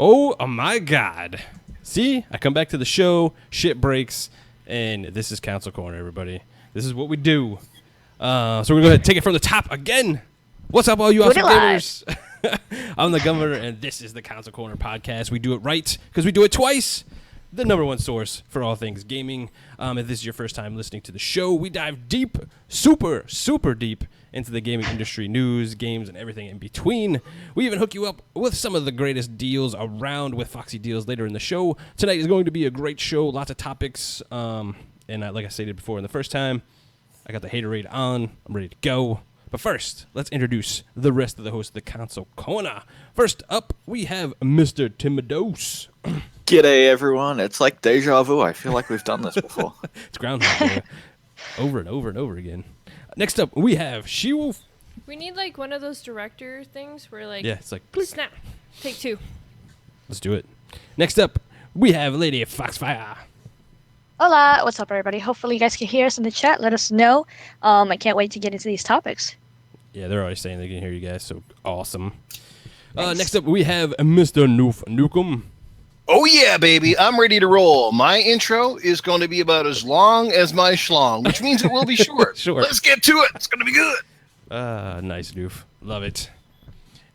Oh my God. See, I come back to the show, shit breaks, and this is Council Corner, everybody. This is what we do. So we're going to go ahead and take it from the top again. What's up, all you awesome gamers? I'm the Governor, and this is the Council Corner podcast. We do it right because we do it twice. The number one source for all things gaming. If this is your first time listening to the show, we dive deep, super deep into the gaming industry, news, games, and everything in between. We even hook you up with some of the greatest deals around with Foxy deals later in the show. Tonight is going to be a great show, lots of topics. And like I stated before in the first time, I got the haterade on. I'm ready to go. But first, let's introduce the rest of the hosts of the Console Corner. First up, we have Mr. Timidos. G'day, everyone. It's like deja vu. I feel like we've done this before. It's Groundhog Day. Over and over and over again. Next up, we have SheWulf. We need like one of those director things where like... Yeah, it's like... Snap. Take two. Let's do it. Next up, we have Lady Fox Fire. Hola, what's up, everybody? Hopefully you guys can hear us in the chat. Let us know. I can't wait to get into these topics. Yeah, they're already saying they can hear you guys, so awesome. Nice. Next up, we have Mr. Nukem. Oh, yeah, baby. I'm ready to roll. My intro is going to be about as long as my schlong, which means it will be short. Sure. Let's get to it. It's going to be good. Nice, Newf. Love it.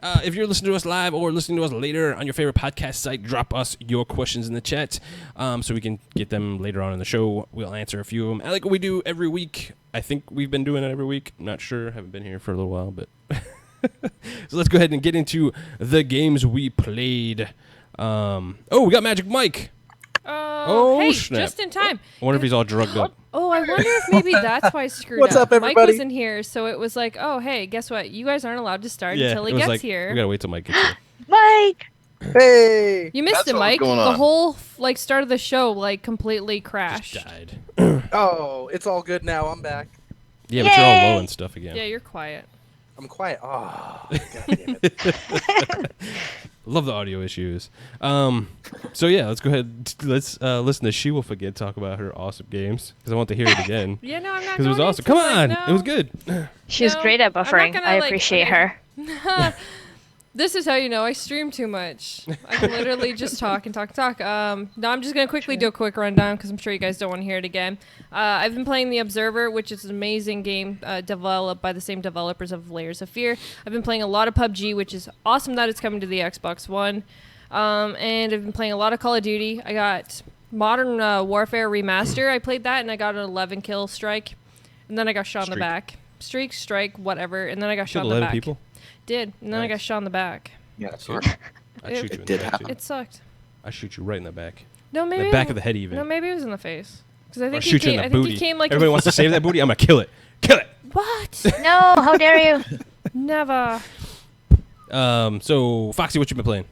If you're listening to us live or listening to us later on your favorite podcast site, drop us your questions in the chat so we can get them later on in the show. We'll answer a few of them. I like what we do every week. I think we've been doing it every week. I'm not sure. Haven't been here for a little while, but... So let's go ahead and get into the games we played. We got Magic Mike. Hey, snap. just in time. I wonder if he's all drugged up. Oh, I wonder if maybe that's why I screwed What's up, everybody? Mike wasn't here, so it was like, oh, hey, guess what? You guys aren't allowed to start until he it was gets like, here. We gotta wait till Mike gets here. Mike! Hey! You missed That's it, what was Mike. going The on. whole start of the show completely crashed. Just died. Oh, it's all good now. I'm back. Yeah, but you're all Yay! low and stuff again. Yeah, you're quiet. I'm quiet. Oh, God damn it. Love the audio issues. So yeah, let's go ahead. Let's listen to SheWulf again talk about her awesome games because I want to hear it again. Yeah, no, I'm not Because it was going awesome. into Come on, no. it was good. She's No, great at I'm not buffering. gonna, I like, appreciate okay. her. This is how you know I stream too much. I can literally just talk and talk and talk. No, I'm just going to quickly do a quick rundown because I'm sure you guys don't want to hear it again. I've been playing The Observer, which is an amazing game developed by the same developers of Layers of Fear. I've been playing a lot of PUBG, which is awesome that it's coming to the Xbox One. And I've been playing a lot of Call of Duty. I got Modern Warfare Remaster. I played that, and I got an 11 kill strike. And then I got shot in the back. Strike, whatever. And then I got shot in the 11 back. people. Did. And then I got shot in the back. Yeah, sorry. I'd shoot you in It the did back, happen. too. It sucked. I shoot you right in the back. No, maybe The back of the head, even. No, maybe it was in the face. Because I Or think shoot you in the I think booty. he came like Everybody wants to save that booty. I'm gonna kill it. Kill it. What? No, how dare you? Never. So Foxy, what you been playing?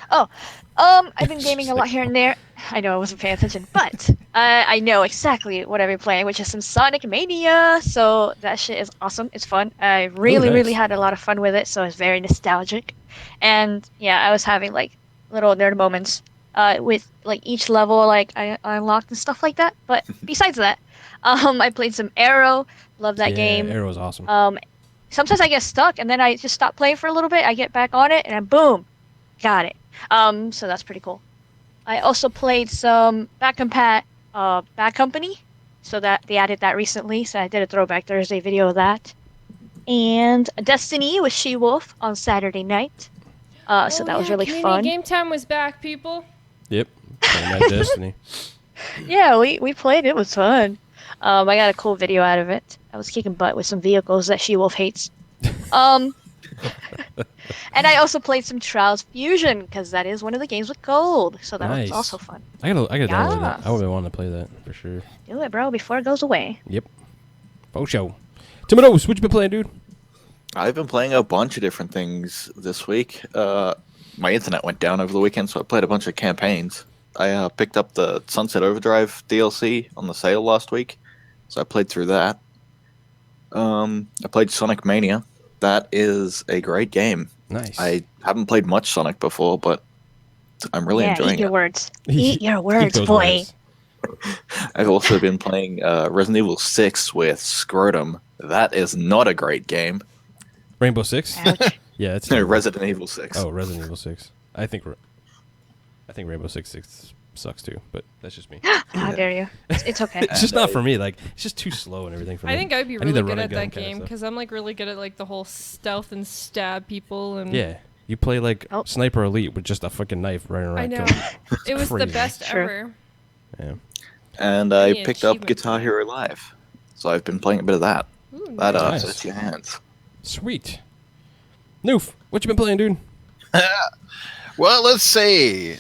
I've been gaming a lot here and there. I know I wasn't paying attention, but I know exactly what I've been playing, which is some Sonic Mania. So that shit is awesome. It's fun. I really, nice. really had a lot of fun with it. So it's very nostalgic. And yeah, I was having like little nerd moments with like each level like I unlocked and stuff like that. But besides that, I played some Arrow. Love that game. Arrow was awesome. Sometimes I get stuck and then I just stop playing for a little bit. I get back on it and then boom, got it. So that's pretty cool. I also played some Bad Company, so that they added that recently. So I did a Throwback Thursday video of that, and Destiny with SheWulf on Saturday night. So that was really fun. Game time was back, people. Yep. Playing that Destiny. Yeah, we played. It was fun. I got a cool video out of it. I was kicking butt with some vehicles that SheWulf hates. And I also played some Trials Fusion because that is one of the games with gold. So that Nice. was also fun. I gotta download that. Yes. I would want to play that for sure. Do it, bro, before it goes away. Yep. For sure. Timidos, what you been playing, dude? I've been playing a bunch of different things this week. My internet went down over the weekend, so I played a bunch of campaigns. I picked up the Sunset Overdrive DLC on the sale last week, so I played through that. I played Sonic Mania. That is a great game. Nice. I haven't played much Sonic before, but I'm really enjoying eat your it. words. Eat your words, those boy. words. I've also been playing Resident Evil 6 with Scrotum. That is not a great game. Rainbow Six? Ouch. Yeah, it's No, Resident Evil 6. Oh, Resident Evil 6. I think Rainbow Six Siege sucks too, but that's just me. How dare you? It's okay. It's just not for me. Like, it's just too slow and everything for me. I think I'd be need really the good run at and gun that kinda game stuff. because I'm like really good at like the whole stealth and stab people and. Yeah, you play like Oh. Sniper Elite with just a fucking knife running around. I know. killing It was the crazy. best True. ever. Yeah. And I Any picked up achievement Guitar for Hero Live, so I've been playing a bit of that. Ooh, That nice. Nice. sets your hands. Sweet. Newf, what you been playing, dude? Well, let's say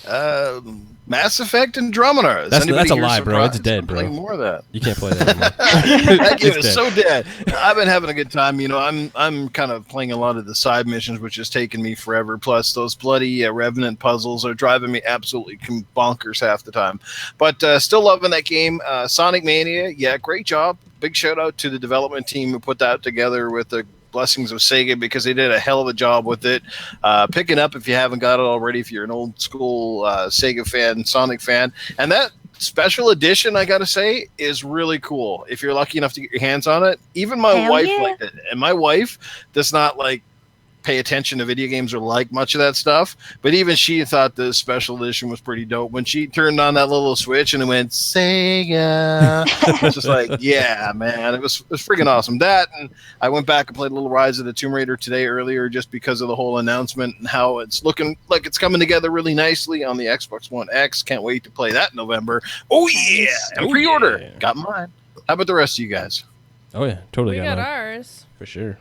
Mass Effect Andromeda. Is That's anybody a here lie, bro. It's surprised? dead, I'm bro. playing more of that. You can't play that anymore. That game It's is dead. so dead. I've been having a good time. You know, I'm kind of playing a lot of the side missions, which has taken me forever. Plus, those bloody Revenant puzzles are driving me absolutely bonkers half the time. But still loving that game. Sonic Mania, yeah, great job. Big shout out to the development team who put that together with the blessings of Sega because they did a hell of a job with it. Pick it up if you haven't got it already, if you're an old school Sega fan, Sonic fan. And that special edition, I gotta say, is really cool. If you're lucky enough to get your hands on it. Even my Hell wife yeah. liked it. And my wife does not like pay attention to video games or like much of that stuff, but even she thought the special edition was pretty dope when she turned on that little switch and it went Sega. It's just like, yeah, man, it was freaking awesome. That, and I went back and played a little Rise of the Tomb Raider today earlier just because of the whole announcement and how it's looking like it's coming together really nicely on the Xbox One X. Can't wait to play that in November. Oh yeah, and Oh, pre-order. yeah. Got mine. How about the rest of you guys? Oh yeah, totally We got got mine. ours. For sure.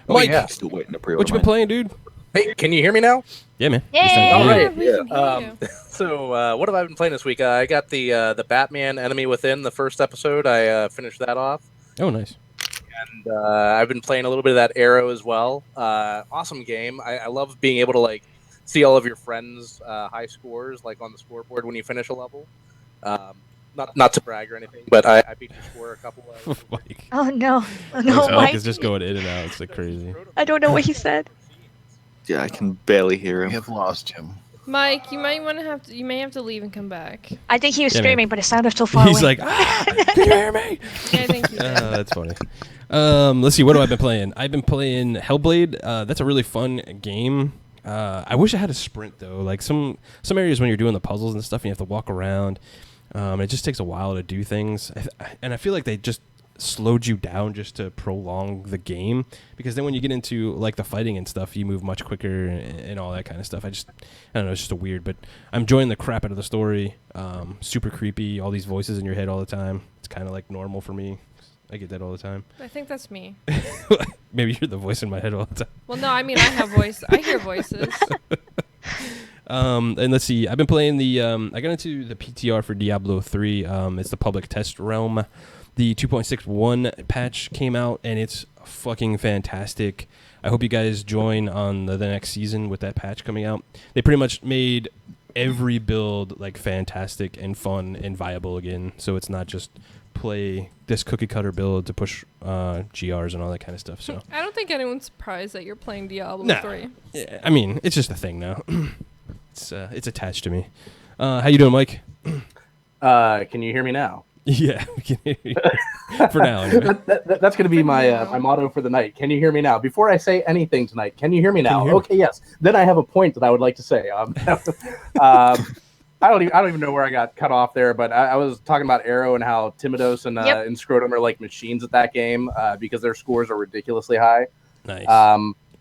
Oh, Mike, yeah. Still waiting to pre-order. what you been mine. playing, dude? Hey, can you hear me now? Yeah, man. Yay! Just All like- right. we can hear you. So, what have I been playing this week? I got the Batman Enemy Within, the first episode. I finished that off. Oh, nice. And I've been playing a little bit of that Arrow as well. Awesome game. I love being able to like see all of your friends' high scores like on the scoreboard when you finish a level. Not to brag or anything, but I beat the score a couple of. Mike. Oh no, Mike's no, mic Mike. is just going in and out. It's like crazy. I don't know what he said. Yeah, I can barely hear We him. have lost him. Mike, you may have to leave and come back. I think he was Yeah, man. screaming, but it sounded so far He's away. like, ah, can you hear me? Yeah, I think you did. That's funny. Let's see. What have I been playing? I've been playing Hellblade. That's a really fun game. I wish I had a sprint though. Like some areas when you're doing the puzzles and stuff, and you have to walk around. It just takes a while to do things, and I feel like they just slowed you down just to prolong the game. Because then when you get into like the fighting and stuff, you move much quicker and all that kind of stuff. I don't know. It's just a weird, but I'm enjoying the crap out of the story. Super creepy. All these voices in your head all the time. It's kind of like normal for me. I get that all the time. I think that's me. Maybe you're the voice in my head all the time. Well, no, I mean I have voice. I hear voices. And let's see. I've been playing I got into the PTR for Diablo 3. It's the public test realm. The 2.61 patch came out, and it's fucking fantastic. I hope you guys join on the next season with that patch coming out. They pretty much made every build like fantastic and fun and viable again. So it's not just play this cookie cutter build to push GRs and all that kind of stuff. So I don't think anyone's surprised that you're playing Diablo No. 3. yeah, I mean, it's just a thing now. It's attached to me. How you doing, Mike? Can you hear me now? Yeah, we can hear you. For now. Anyway. That's going to be For my now. my motto for the night. Can you hear me now? Before I say anything tonight, can you hear me Can now? you hear me? Okay, yes. Then I have a point that I would like to say. I don't even know where I got cut off there, but I was talking about Arrow and how Timidos and Yep. and Scrotum are like machines at that game because their scores are ridiculously high. Nice.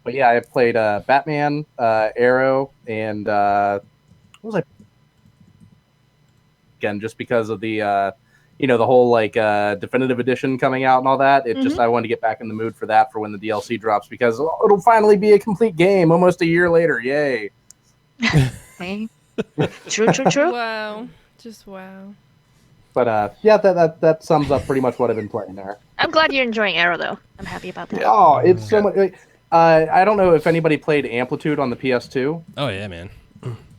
But yeah, I played Batman, Arrow, and what was I? Again, just because of the the whole like definitive edition coming out and all that. It just I wanted to get back in the mood for that for when the DLC drops because it'll finally be a complete game almost a year later. Yay! Hey. True. Wow. Just wow. But yeah, that sums up pretty much what I've been playing there. I'm glad you're enjoying Arrow, though. I'm happy about that. Oh, it's so much. I don't know if anybody played Amplitude on the PS2. Oh yeah, man.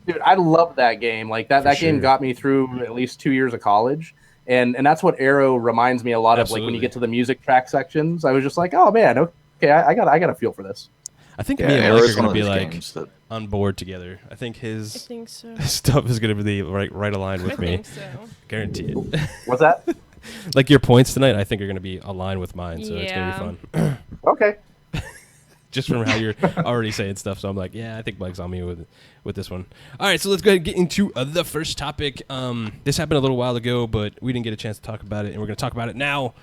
Dude, I love that game. Like that game sure. got me through at least 2 years of college. And that's what Arrow reminds me a lot of. Like when Absolutely. you get to the music track sections, I was just like, oh man, okay, I got a feel for this. I think Yeah, me and Arrow's Mike are one gonna of be those like games that on board together. I think I his think so. stuff is gonna be right aligned with I me. think so. Guarantee it. What's that? Like your points tonight, I think are gonna be aligned with mine, so it's Yeah. gonna be fun. Okay. just from how you're already saying stuff. So I'm like, yeah, I think Mike's on me with this one. All right, so let's go ahead and get into the first topic. This happened a little while ago, but we didn't get a chance to talk about it, and we're going to talk about it now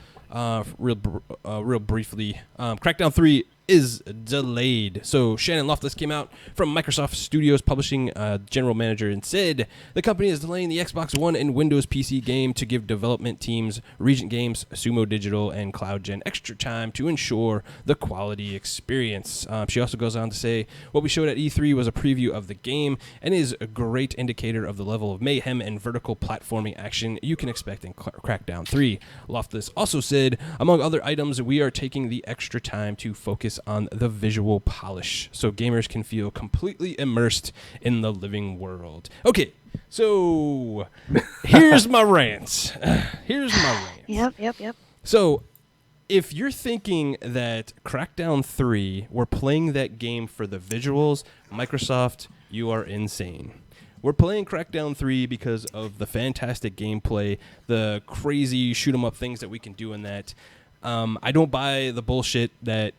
real briefly. Crackdown 3 is delayed. So Shannon Loftus came out from Microsoft Studios Publishing general manager and said the company is delaying the Xbox One and Windows PC game to give development teams Regent Games, Sumo Digital, and CloudGen extra time to ensure the quality experience. She also goes on to say what we showed at E3 was a preview of the game and is a great indicator of the level of mayhem and vertical platforming action you can expect in Crackdown 3. Loftus also said, among other items, we are taking the extra time to focus on the visual polish so gamers can feel completely immersed in the living world. Okay, so here's my rant. Yep. So if you're thinking that Crackdown 3, we're playing that game for the visuals, Microsoft, you are insane. We're playing Crackdown 3 because of the fantastic gameplay, the crazy shoot-'em-up things that we can do in that. I don't buy the bullshit that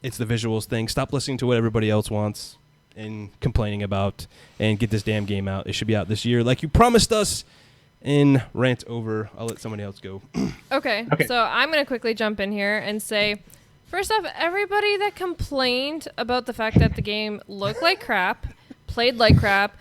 it's the visuals thing. Stop listening to what everybody else wants and complaining about, and get this damn game out. It should be out this year like you promised us. And rant over. I'll let somebody else go. Okay, so I'm going to quickly jump in here and say, first off, everybody that complained about the fact that the game looked like crap, played like crap,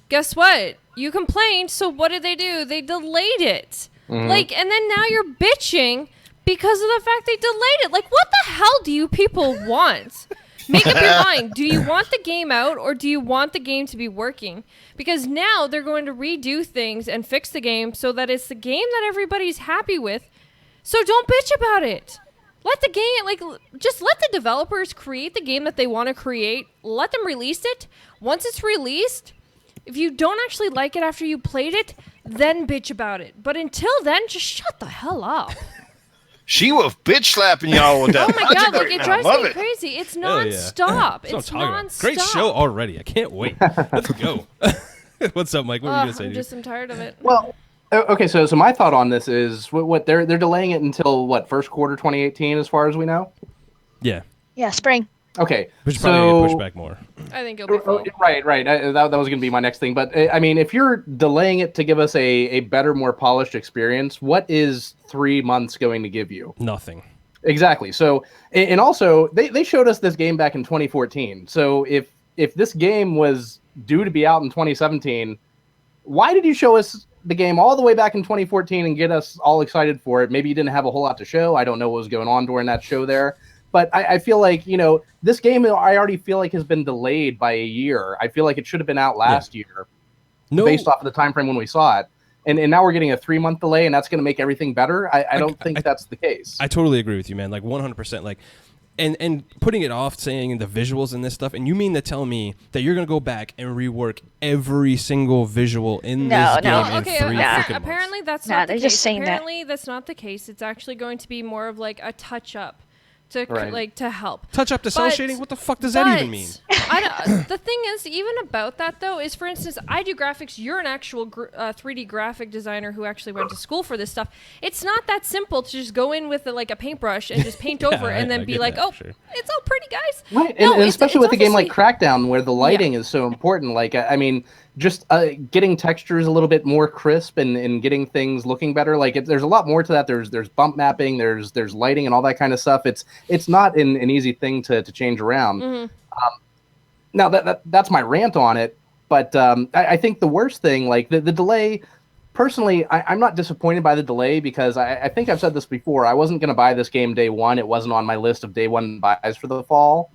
guess what? You complained, so what did they do? They delayed it. And then now you're bitching because of the fact they delayed it. Like, what the hell do you people want? Make up your mind. Do you want the game out, or do you want the game to be working? Because now they're going to redo things and fix the game so that it's the game that everybody's happy with. So don't bitch about it. Let the game, just let the developers create the game that they want to create. Let them release it. Once it's released, if you don't actually like it after you played it, then bitch about it. But until then, just shut the hell up. SheWulf bitch slapping y'all with that. Oh my god, logic it right drives now. Love me it. crazy. It's Hell yeah. non-stop. That's what It's I'm talking about. non-stop. Great show already. I can't wait. Let's go. What's up, Mike? What were you going to say? I'm tired of it. Well, okay, so my thought on this is what they're delaying it until what, first quarter 2018 as far as we know? Yeah. Yeah, spring. Okay. We should probably push back more. I think it'll be fall. Right. That was going to be my next thing. But I mean, if you're delaying it to give us a better, more polished experience, what is 3 months going to give you? Nothing. Exactly. So, and also they showed us this game back in 2014. So if this game was due to be out in 2017, why did you show us the game all the way back in 2014 and get us all excited for it? Maybe you didn't have a whole lot to show. I don't know what was going on during that show there. But I feel like, this game I already feel like has been delayed by a year. I feel like it should have been out last year based off of the time frame when we saw it. And now we're getting a 3-month delay, and that's going to make everything better. I don't think that's the case. I totally agree with you, man. Like 100%. Like, and putting it off, saying the visuals and this stuff, and you mean to tell me that you're going to go back and rework every single visual in this game in 3 freaking months? Apparently that's not the they're case. just saying Apparently that's not the case. It's actually going to be more of like a touch-up to help. Touch up to cell shading? What the fuck does that even mean? The thing is, even about that, though, is, for instance, I do graphics. You're an actual 3D graphic designer who actually went to school for this stuff. It's not that simple to just go in with a paintbrush and just paint over and then be like, it's all pretty, guys. Right, No, and especially with a game like obviously- Crackdown, where the lighting is so important. Like, I mean, just getting textures a little bit more crisp and getting things looking better. Like, there's a lot more to that. There's bump mapping, there's lighting and all that kind of stuff. It's not an easy thing to change around. Mm-hmm. Now that's my rant on it. But I think the worst thing, like the delay. Personally, I'm not disappointed by the delay because I think I've said this before. I wasn't going to buy this game day one. It wasn't on my list of day one buys for the fall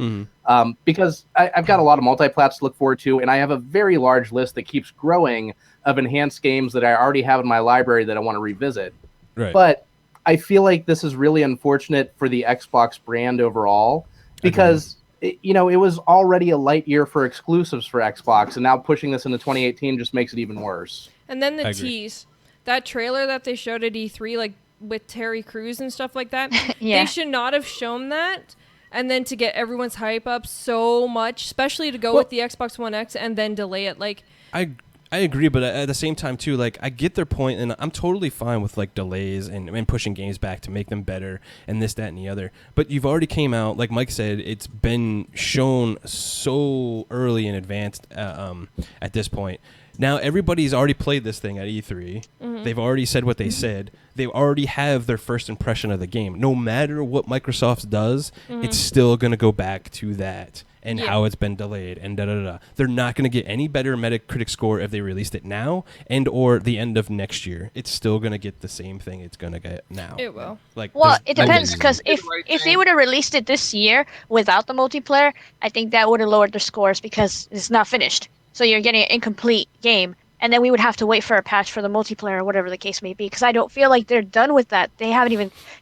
because I've got a lot of multi-plats to look forward to, and I have a very large list that keeps growing of enhanced games that I already have in my library that I want to revisit. Right. But I feel like this is really unfortunate for the Xbox brand overall because it was already a light year for exclusives for Xbox, and now pushing this into 2018 just makes it even worse. And then the tease, that trailer that they showed at E3, like with Terry Crews and stuff like that, Yeah. they should not have shown that. And then to get everyone's hype up so much, especially to go with the Xbox One X and then delay it. Like, I I agree, but at the same time too, like I get their point, and I'm totally fine with like delays and pushing games back to make them better and this, that, and the other. But you've already came out, like Mike said, it's been shown so early in advance at this point. Now everybody's already played this thing at E3. Mm-hmm. They've already said what they said. They already have their first impression of the game. No matter what Microsoft does, it's still going to go back to that. And how it's been delayed and da-da-da. They're not going to get any better Metacritic score if they released it now and or the end of next year. It's still going to get the same thing it's going to get now. It will. Like, well, it depends, because if they would have released it this year without the multiplayer, I think that would have lowered their scores because it's not finished. So you're getting an incomplete game. And then we would have to wait for a patch for the multiplayer or whatever the case may be, because I don't feel like they're done with that. They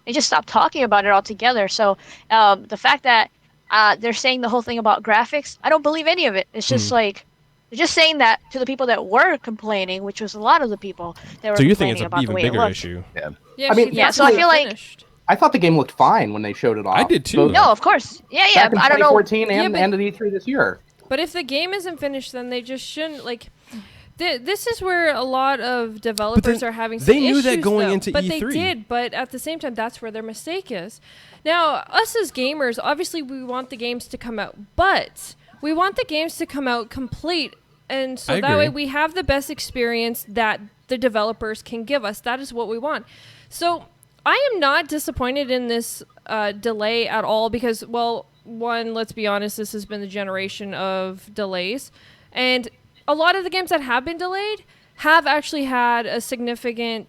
just stopped talking about it altogether. So the fact that they're saying the whole thing about graphics, I don't believe any of it. It's just like they're just saying that to the people that were complaining, which was a lot of the people that were complaining about the way it looked. So you think it's an even bigger issue? Yeah, I mean, so I feel like I thought the game looked fine when they showed it off. I did too. No, of course. Yeah. Back in I don't know. 2014 and at E3 this year. But if the game isn't finished, then they just shouldn't like. This is where a lot of developers are having some issues. They knew that going though, into but E3. They did. But at the same time, that's where their mistake is. Now, us as gamers, obviously, we want the games to come out, but we want the games to come out complete, and so that way we have the best experience that the developers can give us. That is what we want. So I am not disappointed in this delay at all because, well, one, let's be honest, this has been the generation of delays, and a lot of the games that have been delayed have actually had a significant,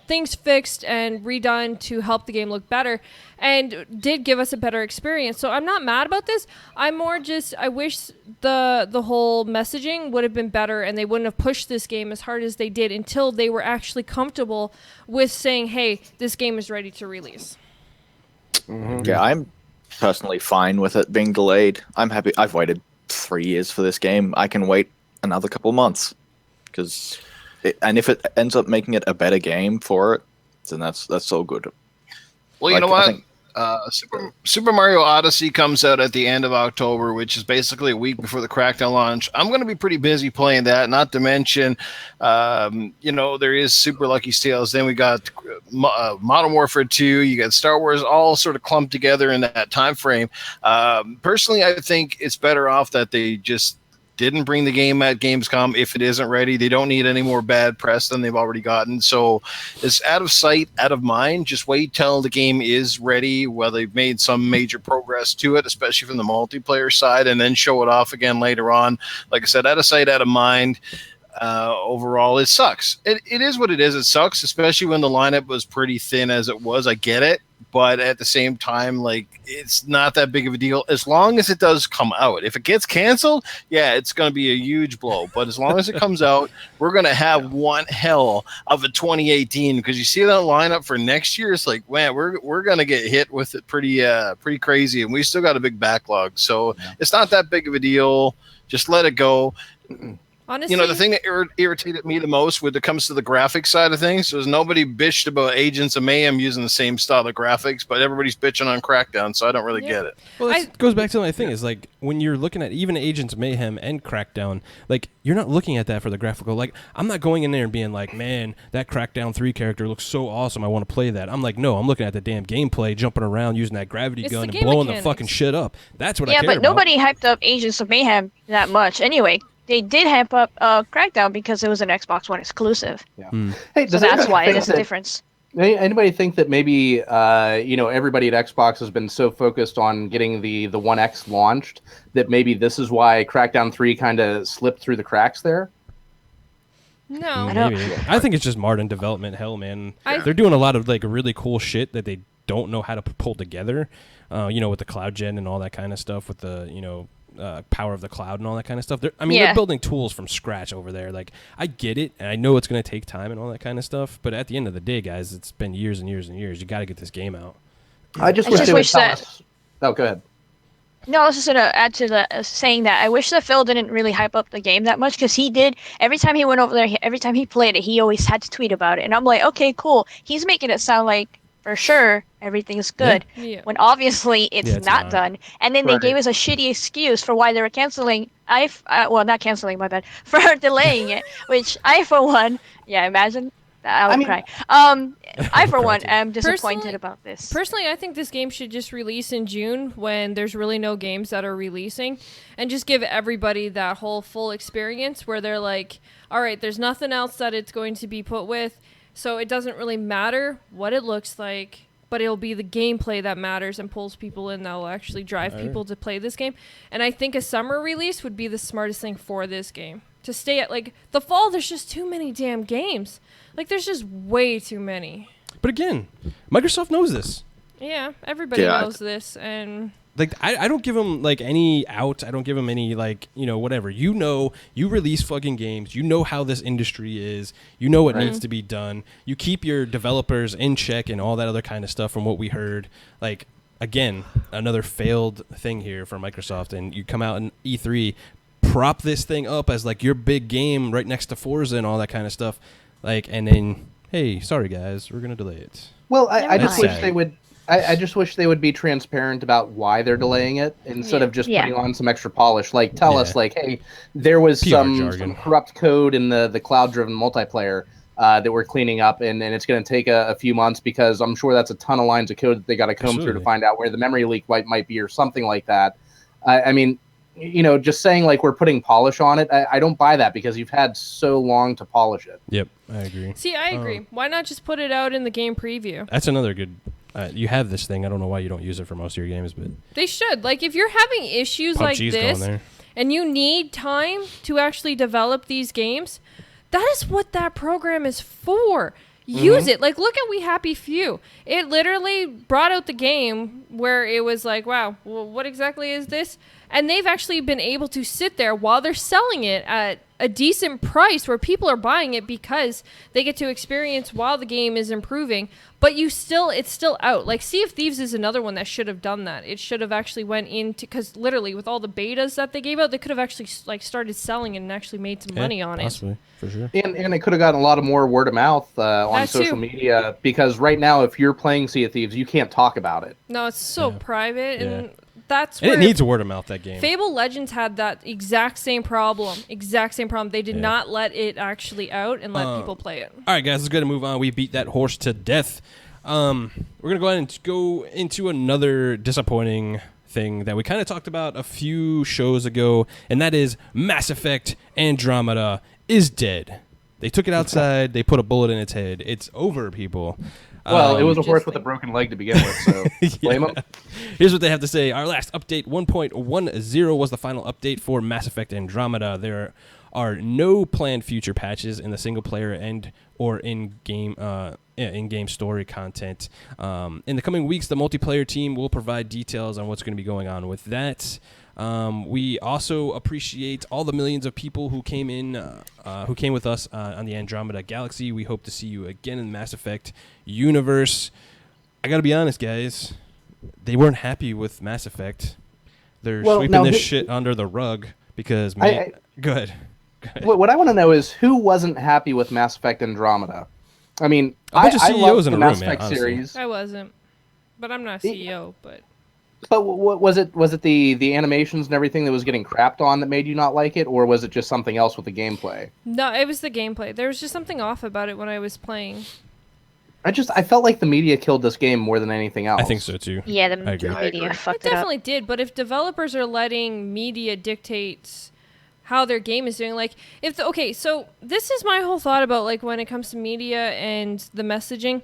things fixed and redone to help the game look better and did give us a better experience. So I'm not mad about this. I'm more just, I wish the whole messaging would have been better and they wouldn't have pushed this game as hard as they did until they were actually comfortable with saying, hey, this game is ready to release. Mm-hmm. Yeah, I'm personally fine with it being delayed. I'm happy. I've waited 3 years for this game. I can wait another couple months because, and if it ends up making it a better game for it, then that's so good. Well, you know what? Super Mario Odyssey comes out at the end of October, which is basically a week before the CrackDown launch. I'm going to be pretty busy playing that, not to mention, there is Super Lucky Tales. Then we got Modern Warfare 2. You got Star Wars all sort of clumped together in that time frame. Personally, I think it's better off that they just didn't bring the game at Gamescom. If it isn't ready, they don't need any more bad press than they've already gotten. So it's out of sight, out of mind. Just wait till the game is ready, where they've made some major progress to it, especially from the multiplayer side, and then show it off again later on. Like I said, out of sight, out of mind. Overall, it sucks. It is what it is. It sucks, especially when the lineup was pretty thin as it was. I get it. But at the same time, like, it's not that big of a deal as long as it does come out. If it gets canceled, yeah, it's going to be a huge blow. But as long as it comes out, we're going to have one hell of a 2018, because you see that lineup for next year. It's like, man, we're going to get hit with it pretty crazy, and we still got a big backlog. So it's not that big of a deal. Just let it go. Honestly, the thing that irritated me the most when it comes to the graphics side of things was nobody bitched about Agents of Mayhem using the same style of graphics, but everybody's bitching on CrackDown, so I don't really get it. Well, it goes back to my thing is, like, when you're looking at even Agents of Mayhem and CrackDown, like, you're not looking at that for the graphical. Like, I'm not going in there and being like, man, that CrackDown 3 character looks so awesome, I want to play that. I'm like, no, I'm looking at the damn gameplay, jumping around, using that gravity gun and blowing the fucking shit up. That's what I care about. Yeah, but nobody hyped up Agents of Mayhem that much anyway. They did hype up CrackDown because it was an Xbox One exclusive. Yeah. Hey, so that's why there's a difference. Anybody think that maybe everybody at Xbox has been so focused on getting the One X launched that maybe this is why CrackDown 3 kind of slipped through the cracks there? No, maybe. I think it's just modern development hell, man. They're doing a lot of like really cool shit that they don't know how to pull together. With the cloud gen and all that kind of stuff, with the power of the cloud and all that kind of stuff. They're building tools from scratch over there. Like, I get it, and I know it's going to take time and all that kind of stuff, but at the end of the day, guys, it's been years and years and years. You got to get this game out. I just wish they would tell us. Oh, go ahead. No, I was just going to add to the saying that I wish that Phil didn't really hype up the game that much, because he did. Every time he went over there, every time he played it, he always had to tweet about it. And I'm like, okay, cool. He's making it sound like for sure everything's good. Yeah. When obviously it's, Yeah, it's not not. done. And then Right. they gave us a shitty excuse for why they were canceling. Well, not canceling, my bad, for delaying it. Which I, for one, yeah, imagine. I would I mean- cry. I, for one, Granted. am disappointed Personally- about this. Personally, I think this game should just release in June when there's really no games that are releasing, and just give everybody that whole full experience where they're like, all right, there's nothing else that it's going to be put with, so it doesn't really matter what it looks like, but it'll be the gameplay that matters and pulls people in, that will actually drive people to play this game. And I think a summer release would be the smartest thing for this game. To stay at, like, the fall, there's just too many damn games. Like, there's just way too many. But again, Microsoft knows this. Yeah, everybody Yeah. knows this, and Like, I don't give them, like, any out. I don't give them any, like, you know, whatever. You know, you release fucking games. You know how this industry is. You know what needs to be done. You keep your developers in check and all that other kind of stuff from what we heard. Like, again, another failed thing here for Microsoft. And you come out in E3, prop this thing up as, like, your big game right next to Forza and all that kind of stuff. Like, and then, hey, sorry, guys, we're going to delay it. Well, I Never just mind. wish they would. I just wish they would be transparent about why they're delaying it instead Yeah. of just Yeah. putting on some extra polish. Like, tell us, Yeah. like, hey, there was PR some jargon. corrupt code in the cloud-driven multiplayer that we're cleaning up, and it's going to take a few months because I'm sure that's a ton of lines of code that they got to comb through Absolutely. to find out where the memory leak might be or something like that. I mean, you know, just saying like we're putting polish on it, I don't buy that because you've had so long to polish it. Yep, I agree. see, I agree. Why not just put it out in the game preview? That's another good... you have this thing. I don't know why you don't use it for most of your games, but They should. Like, if you're having issues like PUBG's this, going there. and you need time to actually develop these games, that is what that program is for. Use it. Like, look at We Happy Few. It literally brought out the game where it was like, wow, well, what exactly is this? And they've actually been able to sit there while they're selling it at a decent price where people are buying it because they get to experience while the game is improving. But it's still out. Like, Sea of Thieves is another one that should have done that. It should have actually went into, because literally with all the betas that they gave out, they could have actually like started selling it and actually made some money on it. Possibly, for sure. And it could have gotten a lot of more word of mouth on That social too. media because right now, if you're playing Sea of Thieves, you can't talk about it. No, it's so Yeah. private, and Yeah. that's And where it needs a word of mouth, that game. Fable Legends had that exact same problem. They did Yeah. not let it actually out and let people play it. All right, guys, let's go ahead and move on. We beat that horse to death. We're going to go ahead and go into another disappointing thing that we kind of talked about a few shows ago, and that is Mass Effect Andromeda is dead. They took it outside. They put a bullet in its head. It's over, people. Well, it was a just horse with a think- broken leg to begin with, so blame them. Here's what they have to say. Our last update, 1.10, was the final update for Mass Effect Andromeda. There are no planned future patches in the single player and or in-game story content. In the coming weeks, the multiplayer team will provide details on what's going to be going on with that. We also appreciate all the millions of people who came with us on the Andromeda Galaxy. We hope to see you again in the Mass Effect universe. I got to be honest, guys. They weren't happy with Mass Effect. They're Well, sweeping now this who- shit under the rug because... I- Go ahead. What I want to know is who wasn't happy with Mass Effect Andromeda? I mean, A bunch of I CEOs love in the a Mass room, man, Effect honestly. series, I wasn't, but I'm not a CEO. But but what was it? Was it the animations and everything that was getting crapped on that made you not like it, or was it just something else with the gameplay? no, it was the gameplay. There was just something off about it when I was playing. I felt like the media killed this game more than anything else. I think so, too. Yeah, I the agree. I media agree. fucked It it up. definitely did, but if developers are letting media dictate how their game is doing, like so this is my whole thought about like when it comes to media and the messaging.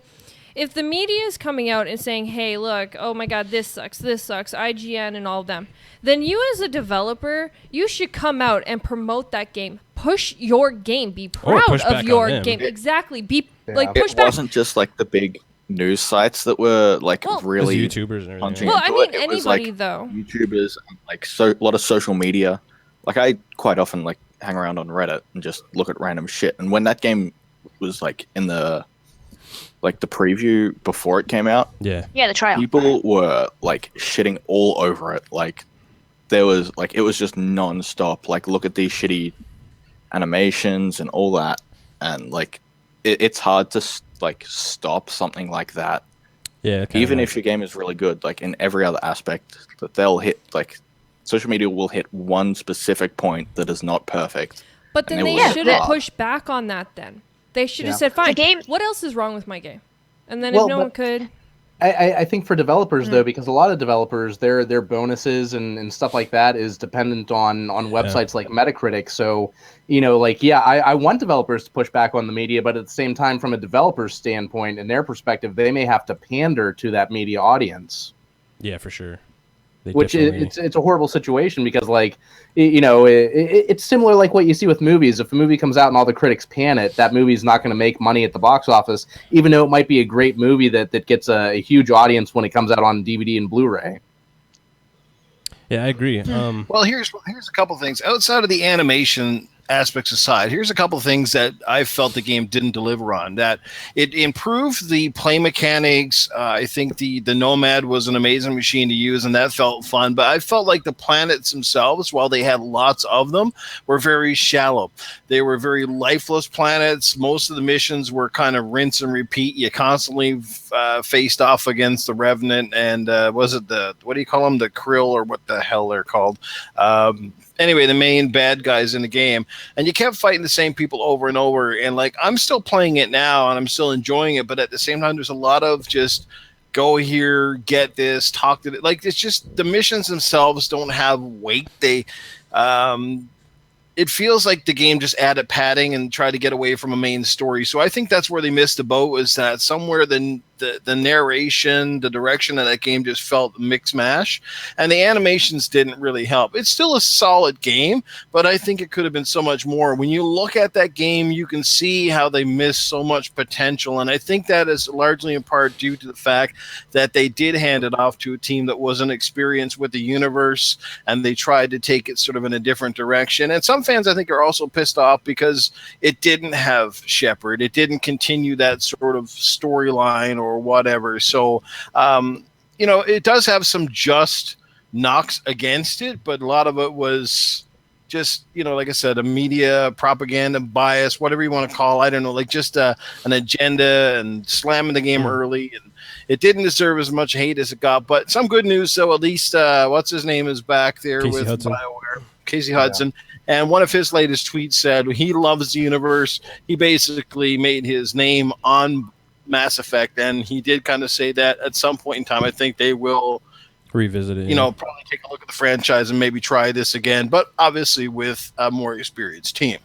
If the media is coming out and saying, hey, look, oh my god, this sucks, IGN and all of them, then you as a developer, you should come out and promote that game. Push your game. Be Or proud push back of on your them. game. Exactly. Be Yeah. like push It back. wasn't just like the big news sites that were like Well- Those really YouTubers and everything. punching yeah. Well, I into mean, it. It was, like, anybody though. YouTubers and like a lot of social media. Like I quite often like hang around on Reddit and just look at random shit. And when that game was like in the preview before it came out, Yeah. Yeah, the trial. people were like shitting all over it. Like there was like it was just non-stop. Like look at these shitty animations and all that, and like it's hard to like stop something like that Yeah, kinda Even like- if your game is really good, like in every other aspect, that they'll hit, like social media will hit one specific point that is not perfect. But And then they they will hit should have hard. pushed back on that then. They should have Yeah. said, fine, game- what else is wrong with my game? And then Well, if no but- one could... I think for developers though, because a lot of developers, their bonuses and stuff like that is dependent on websites like Metacritic. So, like, yeah, I want developers to push back on the media, but at the same time, from a developer's standpoint and their perspective, they may have to pander to that media audience. Yeah, for sure. They Which definitely- it's a horrible situation because, like, it's similar like what you see with movies. If a movie comes out and all the critics pan it, that movie's not going to make money at the box office, even though it might be a great movie that gets a huge audience when it comes out on DVD and Blu-ray. Yeah, I agree. Well, here's a couple things outside of the animation aspects aside. Here's a couple things that I felt the game didn't deliver on. That it improved the play mechanics. I think the Nomad was an amazing machine to use, and that felt fun. But I felt like the planets themselves, while they had lots of them, were very shallow. They were very lifeless planets. Most of the missions were kind of rinse and repeat. You constantly faced off against the Revenant and was it what do you call them? The Krill, or what the hell they're called? Anyway, the main bad guys in the game, and you kept fighting the same people over and over. And like, I'm still playing it now and I'm still enjoying it, but at the same time, there's a lot of just go here, get this, talk to it. Like, it's just the missions themselves don't have weight. They, it feels like the game just added padding and tried to get away from a main story. So I think that's where they missed the boat, was that somewhere the narration, the direction of that game just felt mix mash, and the animations didn't really help. It's still a solid game, but I think it could have been so much more. When you look at that game, you can see how they missed so much potential, and I think that is largely in part due to the fact that they did hand it off to a team that wasn't experienced with the universe, and they tried to take it sort of in a different direction. And some fans, I think, are also pissed off because it didn't have Shepard. It didn't continue that sort of storyline or whatever. So, it does have some just knocks against it, but a lot of it was just, like I said, a media propaganda bias, whatever you want to call, I don't know, like just an agenda and slamming the game early. And it didn't deserve as much hate as it got, but some good news. So at least, what's his name is back there Casey with Hudson. BioWare, Casey Hudson. And one of his latest tweets said he loves the universe. He basically made his name on Mass Effect, and he did kind of say that at some point in time, I think they will revisit it. probably take a look at the franchise and maybe try this again, but obviously with a more experienced team.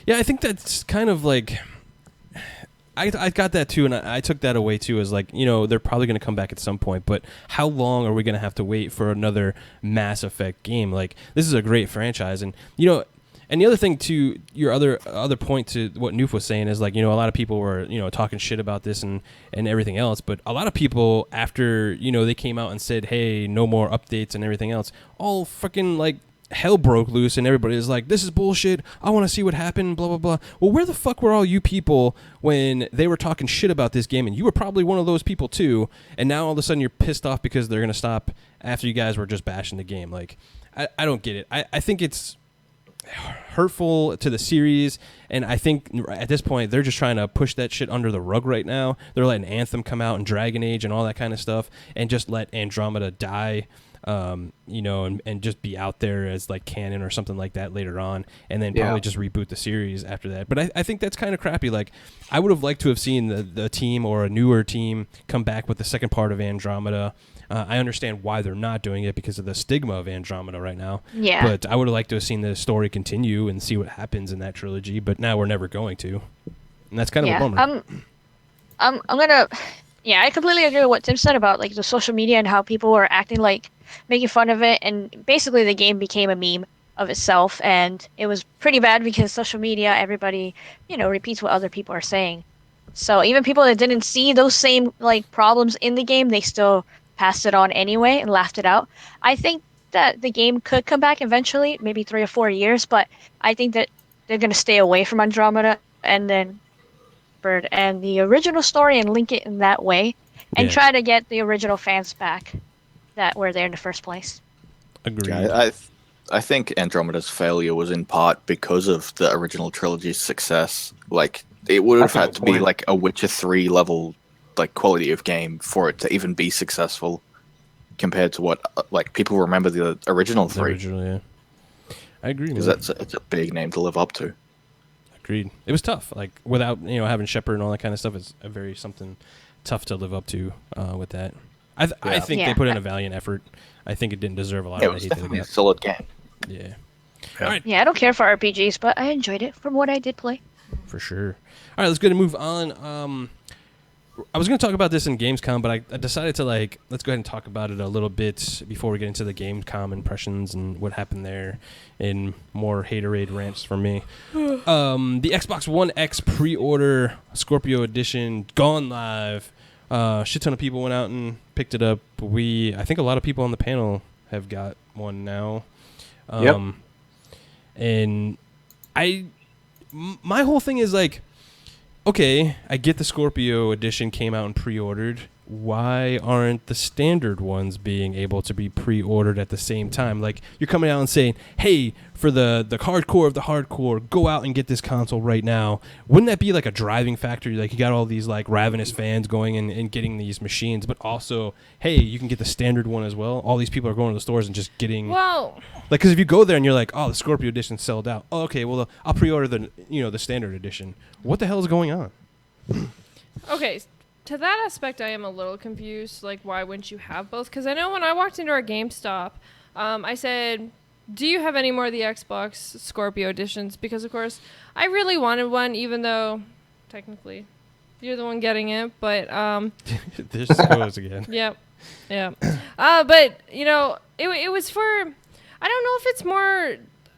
Yeah, I think that's kind of like, I got that too, and I took that away too, as like, they're probably going to come back at some point, but how long are we going to have to wait for another Mass Effect game? Like, this is a great franchise, and and the other thing to your other point to what Newf was saying is, like, a lot of people were talking shit about this and everything else, but a lot of people after they came out and said, hey, no more updates and everything else, all fucking like hell broke loose, and everybody is like, this is bullshit, I want to see what happened, blah blah blah. Well, where the fuck were all you people when they were talking shit about this game? And you were probably one of those people too, and now all of a sudden you're pissed off because they're gonna stop after you guys were just bashing the game. Like, I don't get it. I think it's hurtful to the series, and I think at this point they're just trying to push that shit under the rug right now. They're letting Anthem come out and Dragon Age and all that kind of stuff, and just let Andromeda die, and just be out there as like canon or something like that later on, and then probably just reboot the series after that. But I think that's kind of crappy. Like, I would have liked to have seen the team or a newer team come back with the second part of Andromeda. I understand why they're not doing it because of the stigma of Andromeda right now. Yeah. But I would have liked to have seen the story continue and see what happens in that trilogy. But now we're never going to, and that's kind of a bummer. I'm gonna. Yeah, I completely agree with what Tim said about like the social media and how people were acting like making fun of it, and basically the game became a meme of itself, and it was pretty bad because social media, everybody, repeats what other people are saying. So even people that didn't see those same like problems in the game, they still passed it on anyway and laughed it out. I think that the game could come back eventually, maybe 3 or 4 years, but I think that they're going to stay away from Andromeda and then Bird and the original story and link it in that way and try to get the original fans back that were there in the first place. Agreed. Yeah, I think Andromeda's failure was in part because of the original trilogy's success. Like, it would have That's a had good to be point. like a Witcher 3 level like quality of game for it to even be successful compared to what like people remember the original The 3. original, yeah. I agree, man. Because it's a big name to live up to. Agreed. It was tough. Like without having Shepard and all that kind of stuff, it's a very something tough to live up to with that. I think Yeah. they put in a valiant effort. I think it didn't deserve a lot It of was the hate that it definitely a got. solid game. Yeah. Yeah. All right, Yeah, I don't care for RPGs, but I enjoyed it from what I did play. for sure. All right, let's go ahead and move on. I was going to talk about this in GamesCom, but I decided to let's go ahead and talk about it a little bit before we get into the GamesCom impressions and what happened there, and more haterade rants from me. The Xbox One X pre-order Scorpio Edition gone live. Shit ton of people went out and picked it up. I think a lot of people on the panel have got one now. Yep. And my whole thing is like, okay, I get the Scorpio edition came out and pre-ordered. Why aren't the standard ones being able to be pre-ordered at the same time? Like, you're coming out and saying, hey, for the hardcore of the hardcore, go out and get this console right now. Wouldn't that be like a driving factor? Like, you got all these like ravenous fans going and getting these machines, but also, hey, you can get the standard one as well. All these people are going to the stores and just getting... Well, Like, because if you go there and you're like, oh, the Scorpio edition sold out. Oh, okay, well, I'll pre-order the standard edition. What the hell is going on? okay. To that aspect, I am a little confused. Like, why wouldn't you have both? Because I know when I walked into our GameStop, I said, do you have any more of the Xbox Scorpio editions? Because, of course, I really wanted one, even though, technically, you're the one getting it. But, This goes again. Yep. Yeah. But, it was for, I don't know if it's more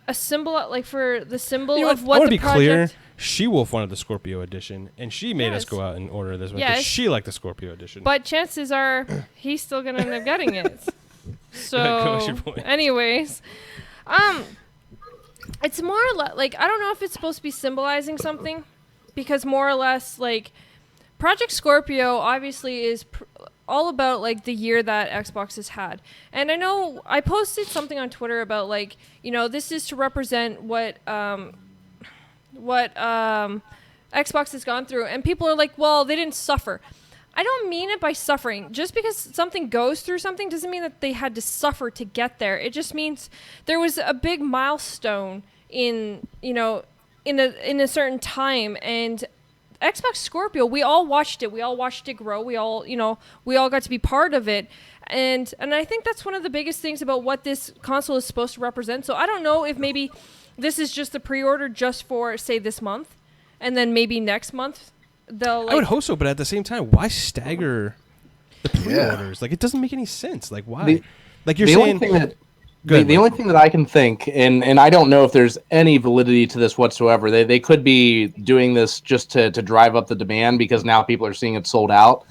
a symbol, like for the symbol of what I want the to be clear. project... SheWulf wanted the Scorpio edition, and she made us Yes. go out and order this one because Yes. she liked the Scorpio edition. But chances are he's still going to end up getting it. Go, what's So, your point? anyways, it's more or less, like, I don't know if it's supposed to be symbolizing something, because more or less, like, Project Scorpio obviously is all about, like, the year that Xbox has had. And I know I posted something on Twitter about, like, this is to represent what Xbox has gone through, and people are like, well, they didn't suffer. I don't mean it by suffering. Just because something goes through something doesn't mean that they had to suffer to get there. It just means there was a big milestone in a certain time, and Xbox Scorpio, we all watched it. We all watched it grow. We all got to be part of it. And I think that's one of the biggest things about what this console is supposed to represent. So I don't know if maybe this is just the pre-order just for, say, this month, and then maybe next month they'll, I would hope so, but at the same time, why stagger the pre-orders? Like, it doesn't make any sense. Like, why? Like, you're the saying... only thing that Go ahead, the Mike. only thing that I can think, and I don't know if there's any validity to this whatsoever. They could be doing this just to drive up the demand because now people are seeing it sold out.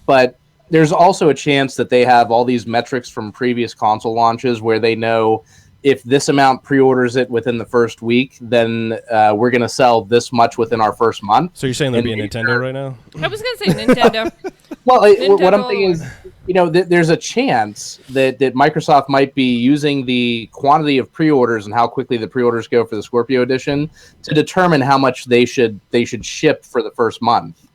But there's also a chance that they have all these metrics from previous console launches where they know if this amount pre-orders it within the first week, then we're going to sell this much within our first month. So you're saying there'd be a And- Nintendo right now? I was going to say Nintendo. Well, what I'm Nintendo- thinking is, there's a chance that Microsoft might be using the quantity of pre-orders and how quickly the pre-orders go for the Scorpio edition to determine how much they should ship for the first month.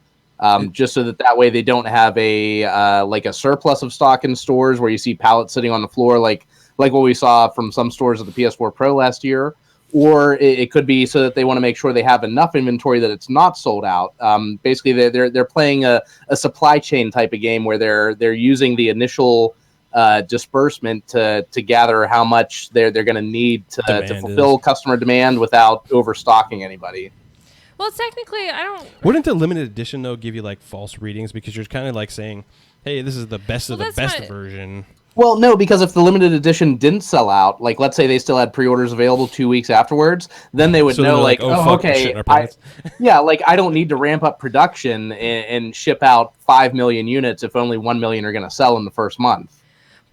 Just so that way they don't have a surplus of stock in stores where you see pallets sitting on the floor like what we saw from some stores of the PS4 Pro last year. Or it could be so that they want to make sure they have enough inventory that it's not sold out. Basically, they're playing a supply chain type of game where they're using the initial disbursement to gather how much they're going to need to fulfill customer demand without overstocking anybody. Well, technically, I don't... Wouldn't the limited edition, though, give you, like, false readings? Because you're kind of, like, saying, hey, this is the best of the that's best not- version. Well, no, because if the limited edition didn't sell out, like let's say they still had pre-orders available 2 weeks afterwards, then they would So know, they're like, oh, oh, fuck, we're shitting okay, our pants. yeah, like I don't need to ramp up production and ship out 5 million units if only 1 million are going to sell in the first month.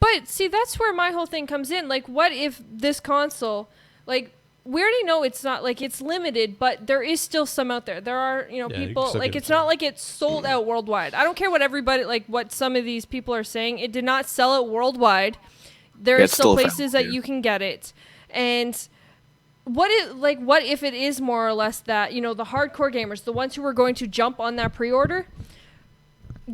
But, see, that's where my whole thing comes in. Like, what if this console... Like, we already know it's not... Like, it's limited, but there is still some out there. There are, you can people... still Like, get it it's to not them. like it's sold out worldwide. I don't care what everybody... Like, what some of these people are saying. It did not sell out worldwide. There Yeah, are it's still still places found that here. you can get it. And... What if it is more or less that, the hardcore gamers, the ones who are going to jump on that pre-order,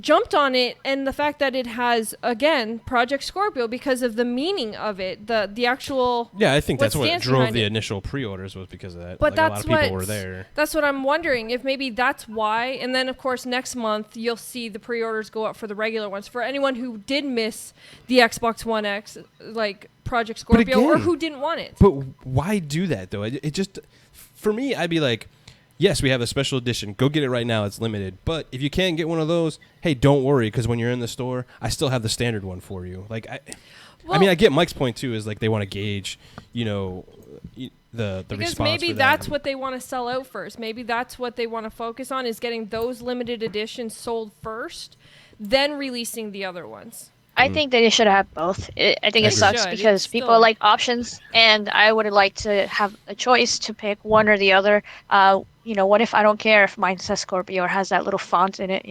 jumped on it, and the fact that it has, again, Project Scorpio, because of the meaning of it, the actual. Yeah, I think that's what stands drove behind the it. initial pre-orders was because of that. But like, that's a lot of people what were there. That's what I'm wondering, if maybe that's why. And then of course next month you'll see the pre-orders go up for the regular ones for anyone who did miss the Xbox One X, like Project Scorpio, or again- who didn't want it. But why do that though? It just, for me, I'd be like, yes, we have a special edition. Go get it right now. It's limited. But if you can't get one of those, hey, don't worry, because when you're in the store, I still have the standard one for you. Like, I mean, I get Mike's point too. Is like they want to gauge, the Because response. maybe for that's that. what they want to sell out first. Maybe that's what they want to focus on, is getting those limited editions sold first, then releasing the other ones. I think that you should have both. I think I it agree. sucks Should. because It's people still- like options, and I would like to have a choice to pick one or the other. What if I don't care if mine says Scorpio or has that little font in it?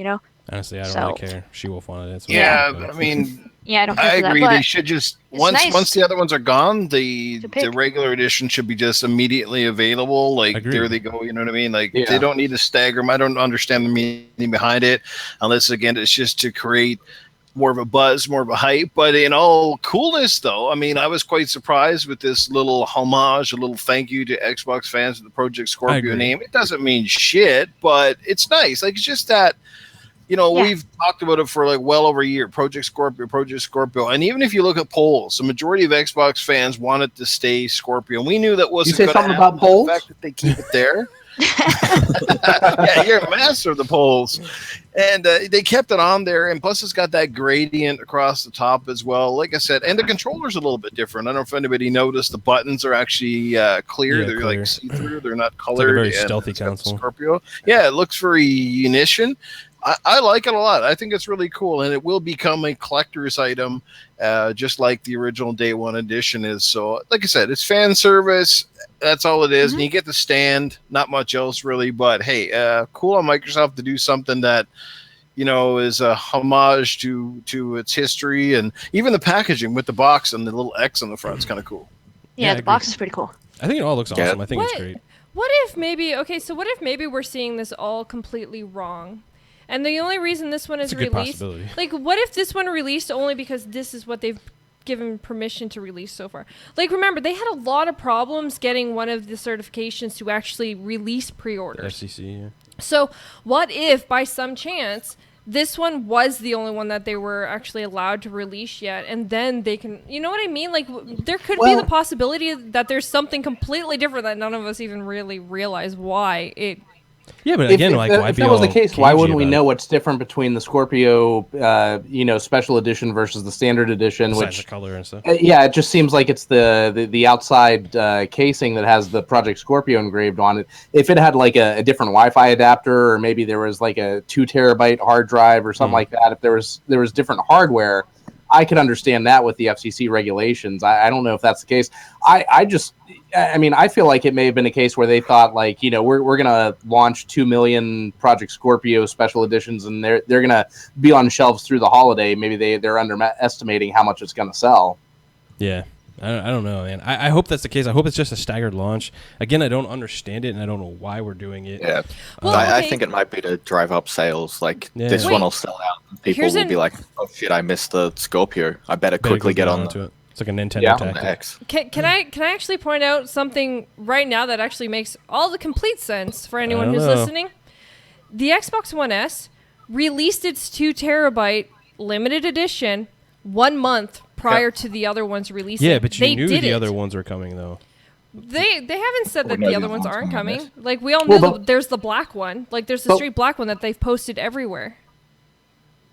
Honestly, I don't So- really care. SheWulf wanted it. So Yeah, I'm I okay. mean, Yeah, I don't care I for that, agree. but They should just once nice the other ones are gone, the to pick. regular edition should be just immediately available. Like Agreed. there they go. You know what I mean? Like Yeah. they don't need to stagger them. I don't understand the meaning behind it, unless again it's just to create more of a buzz, more of a hype. But in all coolness, though, I mean, I was quite surprised with this little homage, a little thank you to Xbox fans with the Project Scorpio agree. name. It doesn't mean shit, but it's nice. Like it's just that. Yeah. We've talked about it for like well over a year. Project Scorpio. And even if you look at polls, the majority of Xbox fans want it to stay Scorpio. And we knew that wasn't say going to something happen. about polls? The fact that they keep it there. Yeah, you're a master of the polls. And they kept it on there. And plus, it's got that gradient across the top as well. Like I said, and the controller's a little bit different. I don't know if anybody noticed the buttons are actually clear. Yeah, They're clear. like see-through. They're not like a colored. very and stealthy it's got the console. Scorpio. Yeah, it looks very Unitian. I like it a lot. I think it's really cool, and it will become a collector's item, just like the original Day One edition is. So, like I said, it's fan service. That's all it is. And you get the stand, not much else really. But hey, cool on Microsoft to do something that is a homage to its history, and even the packaging with the box and the little X on the front is kind of cool. Yeah, Yeah, I the agree. box is pretty cool. I think it all looks Yeah. awesome. I think it's What- great. What if maybe we're seeing this all completely wrong? And the only reason this one is It's a good released, possibility. like, what if this one released only because this is what they've given permission to release so far? Like, remember, they had a lot of problems getting one of the certifications to actually release pre-orders. FCC. Yeah. So, what if, by some chance, this one was the only one that they were actually allowed to release yet, and then they can, you know what I mean? Like, there could be Well- the possibility that there's something completely different that none of us even really realize why it. Yeah, but If, again, if like, that, why if be that was the all case, why cagey wouldn't we about know it? what's different between the Scorpio, special edition versus the standard edition? Besides Which, the color and stuff. yeah, it just seems like it's the outside casing that has the Project Scorpio engraved on it. If it had like a different Wi-Fi adapter, or maybe there was like a 2 terabyte hard drive or something like that, if there was different hardware, I could understand that with the FCC regulations. I don't know if that's the case. I feel like it may have been a case where they thought, like, we're gonna launch 2 million Project Scorpio special editions, and they're gonna be on shelves through the holiday. Maybe they're underestimating how much it's gonna sell. Yeah. I don't know, man. I hope that's the case. I hope it's just a staggered launch. Again, I don't understand it, and I don't know why we're doing it. Yeah. Well, I okay. think it might be to drive up sales. Like Yeah. this Wait. one will sell out. And people Here's will an- be like, "Oh shit, I missed the Scorpio. I better Better quickly go get on onto the, it. It's like a Nintendo Yeah. on the tactic. X." Can I actually point out something right now that actually makes all the complete sense for anyone don't who's know. listening? The Xbox One S released its 2 terabyte limited edition 1 month prior to the other ones releasing. Yeah, but you they knew did the it. other ones were coming, though. They haven't said that no, the other the ones ones aren't on coming. this. Like, we all Well, knew but- there's the black one. Like, there's the But- straight black one that they've posted everywhere.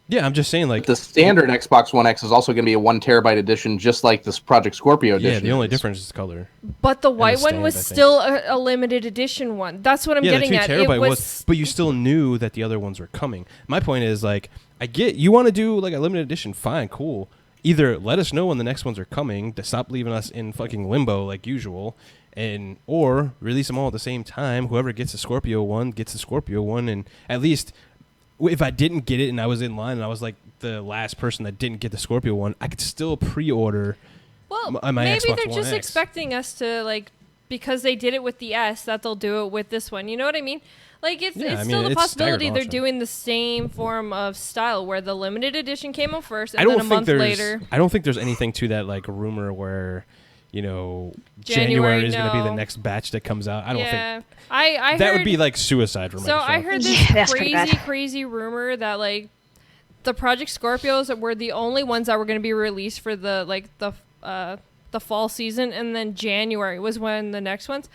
Yeah, I'm just saying, like, The standard Xbox One X is also going to be a 1 terabyte edition, just like this Project Scorpio edition. yeah, the only is. difference is color. But the white one stand, was I think. still a limited edition one. That's what I'm Yeah, the getting 2 at. terabyte It was, but you still knew that the other ones were coming. My point is, like, I get you want to do like a limited edition, fine, cool. Either let us know when the next ones are coming to stop leaving us in fucking limbo like usual, or release them all at the same time. Whoever gets the Scorpio one gets the Scorpio one, and at least if I didn't get it and I was in line and I was like the last person that didn't get the Scorpio one, I could still pre-order. Well, my maybe Xbox they're One just X. expecting us to, like, because they did it with the S that they'll do it with this one. You know what I mean? Like it's Yeah, I still mean, the it's possibility staggered they're launch. doing the same form of style where the limited edition came out first I and don't then a think month there's. later. I don't think there's anything to that like rumor where, January January, is going to be the no. next batch that comes out. I don't think I that heard, would be like suicide for Microsoft. So I heard this Yeah, that's pretty bad. crazy rumor that like the Project Scorpios were the only ones that were going to be released for the the fall season, and then January was when the next ones.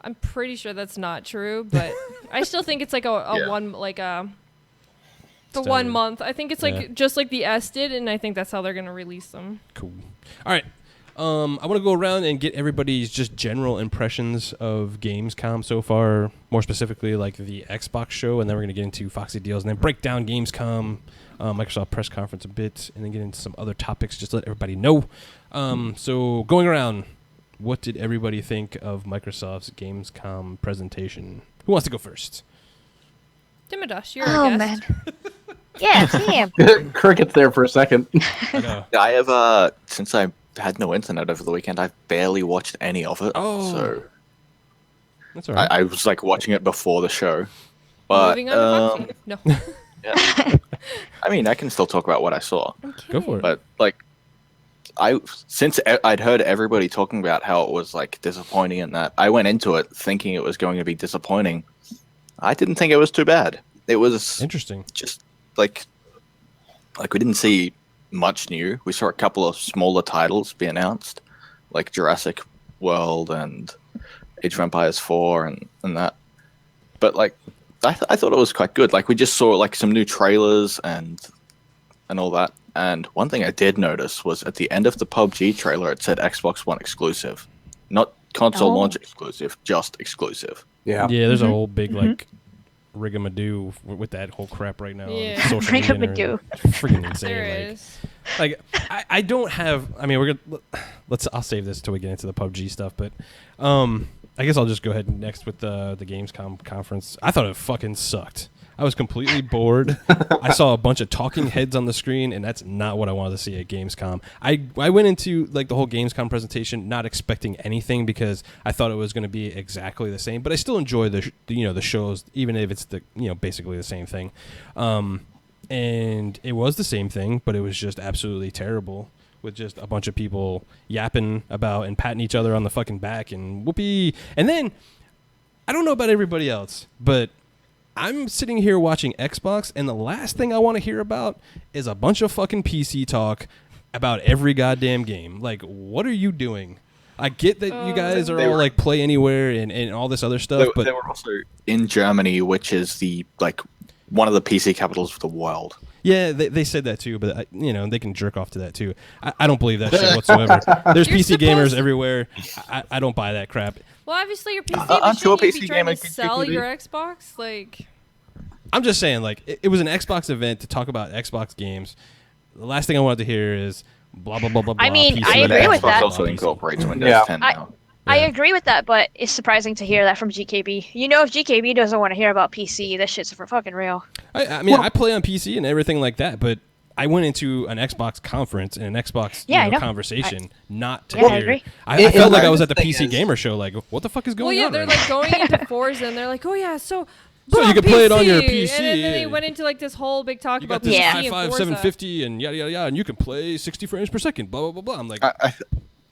I'm pretty sure that's not true, but I still think it's like a one like the Standard. 1 month. I think it's like Yeah. just like the S did, and I think that's how they're going to release them. Cool. All right. I want to go around and get everybody's just general impressions of Gamescom so far, more specifically like the Xbox show, and then we're going to get into Foxy deals and then break down Gamescom, Microsoft press conference a bit, and then get into some other topics just to let everybody know. So going around, what did everybody think of Microsoft's Gamescom presentation? Who wants to go first? Timidosh, you're Oh a guest. man. Yeah, damn. Cricket's there for a second. I know. I have since I had no internet over the weekend, I've barely watched any of it. Oh. So That's all right. I was like watching it before the show. But Moving on to Foxy. No. yeah. I mean, I can still talk about what I saw. I'm kidding. Go for it. But like, since I'd heard everybody talking about how it was like disappointing and that, I went into it thinking it was going to be disappointing. I didn't think it was too bad. It was Interesting. just like we didn't see much new. We saw a couple of smaller titles be announced, like Jurassic World and Age of Empires 4 and that. But like, I thought it was quite good. Like we just saw like some new trailers and all that. And one thing I did notice was at the end of the PUBG trailer, it said Xbox One exclusive, not console Oh. launch exclusive, just exclusive. Yeah. Yeah, there's a whole big like rigamadoo with that whole crap right now. Yeah. On social media and Rigamadoo. everything. It's freaking insane. There like, is. like I don't have. I mean, we're gonna I'll save this till we get into the PUBG stuff. But I guess I'll just go ahead next with the Gamescom conference. I thought it fucking sucked. I was completely bored. I saw a bunch of talking heads on the screen, and that's not what I wanted to see at Gamescom. I went into like the whole Gamescom presentation not expecting anything because I thought it was going to be exactly the same. But I still enjoy the shows, even if it's basically the same thing. And it was the same thing, but it was just absolutely terrible with just a bunch of people yapping about and patting each other on the fucking back and whoopee. And then I don't know about everybody else, but I'm sitting here watching Xbox, and the last thing I want to hear about is a bunch of fucking PC talk about every goddamn game. Like, what are you doing? I get that you guys are They all were- like Play Anywhere and all this other stuff, but They were also in Germany, which is the like one of the PC capitals of the world. yeah, they said that too. But they can jerk off to that too. I don't believe that shit whatsoever. There's You're PC supposed gamers to- everywhere. I don't buy that crap. Well, obviously your PC, Aren't but you a shouldn't you PC be trying gamer, to sell GPD? your Xbox? Like, I'm just saying, like, it was an Xbox event to talk about Xbox games. The last thing I wanted to hear is blah blah blah blah blah. I mean, PC, I And agree with Xbox that. also incorporates Windows Yeah. 10 now. I Yeah. agree with that, but it's surprising to hear that from GKB. You know, if GKB doesn't want to hear about PC, that shit's for fucking real. I mean, I play on PC and everything like that, but I went into an Xbox conference and an Xbox Yeah, I know. conversation not to Yeah, I hear. agree. I felt like I was at the thing PC is- gamer show. Like, what the fuck is well, going yeah, on? they're right like going into Forza, and they're like, oh yeah, so. So you on can play it on your And then PC. they went into like this whole big talk you about got this PC i5 and Forza. 750 and yada yada yada, and you can play 60 frames per second. Blah blah blah blah. I'm like,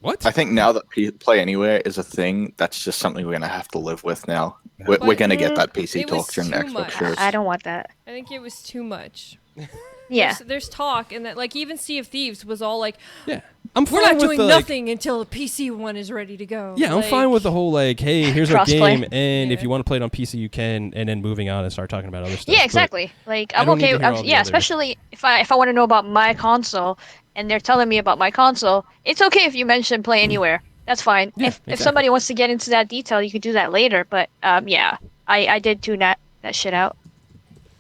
what? I think now that Play Anywhere is a thing, that's just something we're going to have to live with now. We're But, going to get that PC it was talk during too Xbox much. shows. I don't want that. I think it was too much. Yeah. There's talk, and that like even Sea of Thieves was all like, Yeah, I'm we're fine not with doing the, like, nothing until the PC one is ready to go. Yeah, I'm Like, fine with the whole like, hey, here's our Crossplay. game, and if Yeah. you want to play it on PC, you can, and then moving on and start talking about other stuff. Yeah, But exactly. Like I I'm don't need okay. to hear all the Yeah, other- especially if I want to know about my console and they're telling me about my console. It's okay if you mention Play Anywhere. That's fine. Yeah, if exactly. somebody wants to get into that detail, you could do that later. But yeah, I did tune that shit out.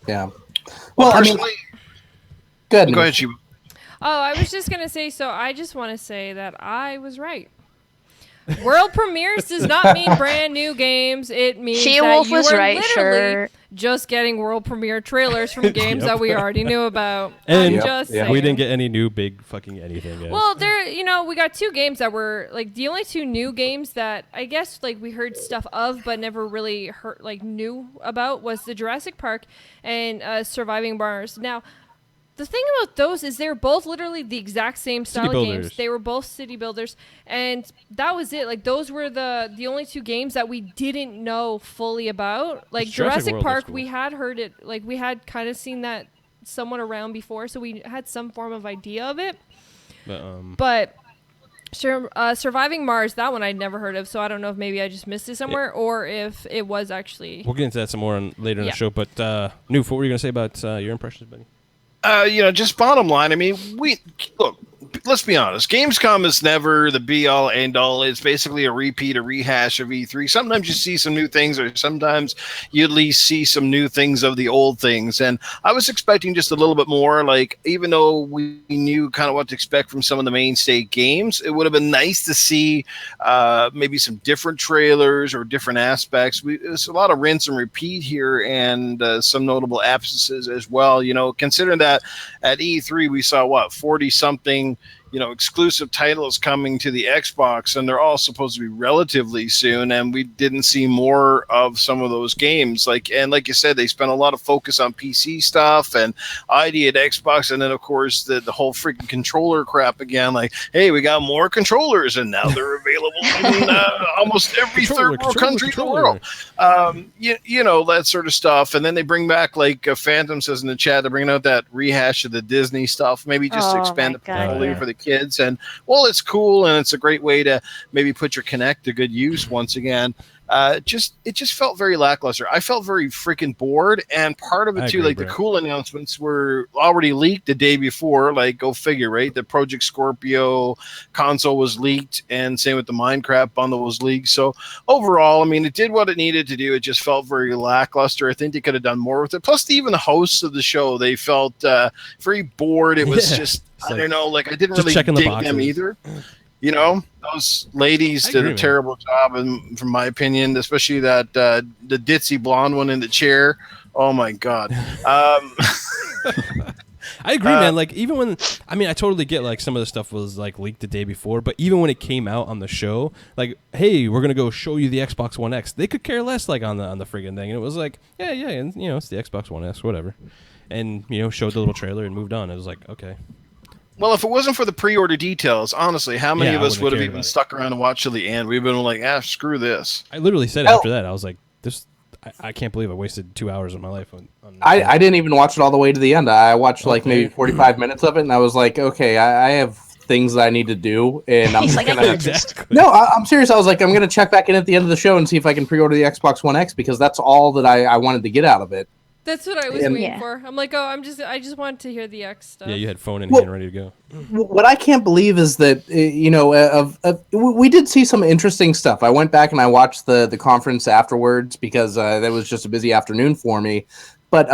Yeah. Well, I mean, Personally, good. go ahead, She. Oh, I was just gonna say. So I just want to say that I was right. World premieres does not mean brand new games. It means that SheWulf you was are right, literally sure. just getting world premiere trailers from games that we already knew about. And I'm just saying. we didn't get any new big fucking anything. Guys. Well, we got 2 games that were like the only 2 new games that I guess like we heard stuff of but never really heard like knew about was the Jurassic Park and Surviving Mars. Now, the thing about those is they're both literally the exact same style of games. They were both city builders, and that was it. Like those were the only 2 games that we didn't know fully about. Like Jurassic Park, we had heard it. Like we had kind of seen that somewhat around before, so we had some form of idea of it. But Surviving Mars, that one I'd never heard of, so I don't know if maybe I just missed it somewhere or if it was actually. We'll get into that some more later in the show. But Newf, what were you gonna say about your impressions, buddy? Just bottom line. I mean, look. Let's be honest. Gamescom is never the be-all, end-all. It's basically a repeat, a rehash of E3. Sometimes you see some new things, or sometimes you at least see some new things of the old things. And I was expecting just a little bit more. Like, even though we knew kind of what to expect from some of the mainstay games, it would have been nice to see maybe some different trailers or different aspects. There's a lot of rinse and repeat here, and some notable absences as well. Considering that at E3 we saw 40-something exclusive titles coming to the Xbox, and they're all supposed to be relatively soon, and we didn't see more of some of those games. Like you said, they spent a lot of focus on PC stuff and ID at Xbox, and then of course the whole freaking controller crap again. Like, hey, we got more controllers, and now they're available in almost every third world country in the world. That sort of stuff. And then they bring back, like Phantom says in the chat, they're bringing out that rehash of the Disney stuff, maybe just to expand the portfolio for the kids. And it's cool, and it's a great way to maybe put your Kinect to good use once again. It just felt very lackluster. I felt very freaking bored, and part of it too, like the cool announcements were already leaked the day before. Like, go figure, right? The Project Scorpio console was leaked, and same with the Minecraft bundle was leaked. So overall, I mean, it did what it needed to do. It just felt very lackluster. I think they could have done more with it. Plus, even the hosts of the show, they felt very bored. It was just, I don't know, like I didn't really dig them either. Those ladies did a terrible job, and from my opinion, especially that the ditzy blonde one in the chair. Oh my god! I agree, man. Like, even when I totally get like some of the stuff was like leaked the day before, but even when it came out on the show, like, hey, we're gonna go show you the Xbox One X, they could care less, like on the friggin' thing, and it was like, yeah, and it's the Xbox One S, whatever, and showed the little trailer and moved on. It was like, okay. Well, if it wasn't for the pre-order details, honestly, how many of us would have even stuck around and watched till the end? We've been like, screw this. I literally said after that, I was like, this. I can't believe I wasted 2 hours of my life on I didn't even watch it all the way to the end. I watched like maybe 45 minutes of it, and I was like, okay, I have things that I need to do, and I'm like, gonna. No, I'm serious. I was like, I'm gonna check back in at the end of the show and see if I can pre-order the Xbox One X, because that's all that I wanted to get out of it. That's what I was waiting for. I'm like, I just wanted to hear the X stuff. Yeah, you had phone in hand ready to go. What I can't believe is that we did see some interesting stuff. I went back and I watched the conference afterwards because that was just a busy afternoon for me. But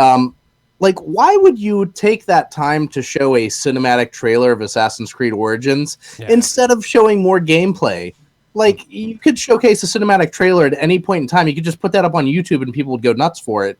why would you take that time to show a cinematic trailer of Assassin's Creed Origins instead of showing more gameplay? Like, you could showcase a cinematic trailer at any point in time. You could just put that up on YouTube and people would go nuts for it.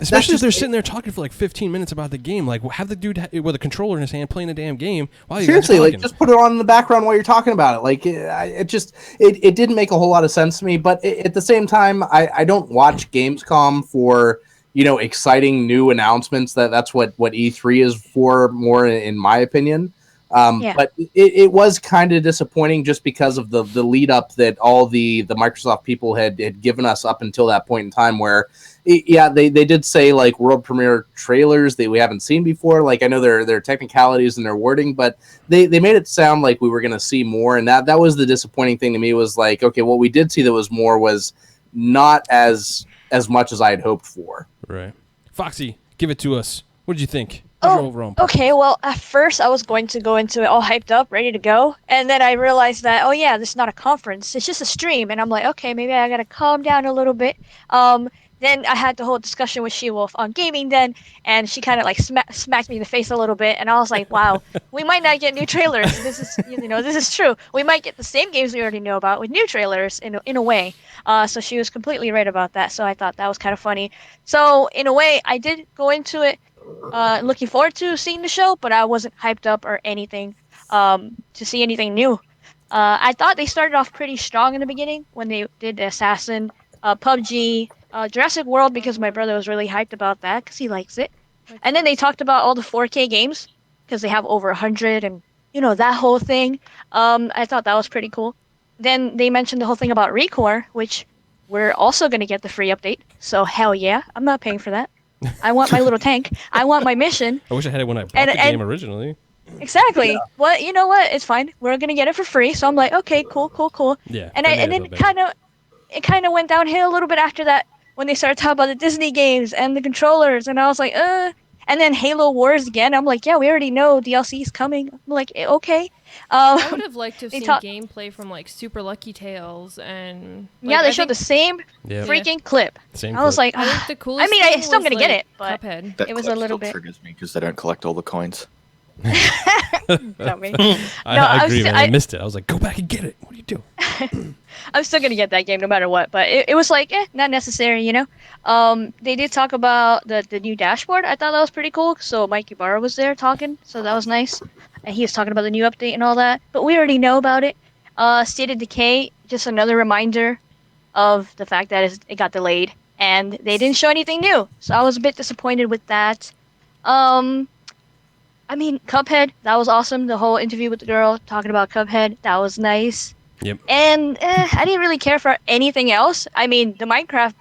Especially if they're sitting there talking for like 15 minutes about the game. Like, have the dude with a controller in his hand playing a damn game while you seriously, like, just put it on in the background while you're talking about it. Like, it didn't make a whole lot of sense to me. But at the same time, I don't watch Gamescom for exciting new announcements. That's what E3 is for, more in my opinion. But it was kind of disappointing just because of the lead up that all the Microsoft people had given us up until that point in time, where they did say like world premiere trailers that we haven't seen before. Like, I know there are technicalities in their wording, but they made it sound like we were going to see more, and that was the disappointing thing to me. Was like, okay, what we did see that was more was not as much as I had hoped for. Right. Foxy, give it to us. What did you think? Okay, well, at first I was going to go into it all hyped up, ready to go, and then I realized that, this is not a conference, it's just a stream, and I'm like, okay, maybe I gotta calm down a little bit. then I had the whole discussion with SheWulf on gaming then, and she kind of like smacked me in the face a little bit, and I was like, wow, we might not get new trailers. This is, this is true. We might get the same games we already know about with new trailers in a way. So she was completely right about that. So I thought that was kind of funny. So in a way, I did go into it looking forward to seeing the show, but I wasn't hyped up or anything to see anything new. I thought they started off pretty strong in the beginning when they did the Assassin, PUBG, Jurassic World, because my brother was really hyped about that because he likes it. And then they talked about all the 4K games because they have over 100 and, that whole thing. I thought that was pretty cool. Then they mentioned the whole thing about Recore, which we're also going to get the free update. So hell yeah, I'm not paying for that. I want my little tank. I want my mission. I wish I had it when I bought the game originally. Exactly. Yeah. Well, you know what? It's fine. We're gonna get it for free. So I'm like, okay, cool. Yeah. And then it kind of went downhill a little bit after that when they started talking about the Disney games and the controllers, and I was like, And then Halo Wars again. I'm like, yeah, we already know DLC's coming. I'm like, okay. I would have liked to have seen gameplay from like Super Lucky Tales and they showed the same freaking clip. I was like, I think the coolest. I still gonna get it, but Cuphead. It was a little bit. Triggers me because they don't collect all the coins. I agree, man. I missed it. I was like, go back and get it. What are you doing? I'm still gonna get that game no matter what, but it was like, not necessary, They did talk about the new dashboard. I thought that was pretty cool. So Mike Ibarra was there talking, so that was nice. And he was talking about the new update and all that, but we already know about it. State of Decay, just another reminder of the fact that it got delayed, and they didn't show anything new, so I was a bit disappointed with that. Cuphead, that was awesome. The whole interview with the girl talking about Cuphead, that was nice. Yep. And I didn't really care for anything else. I mean, the Minecraft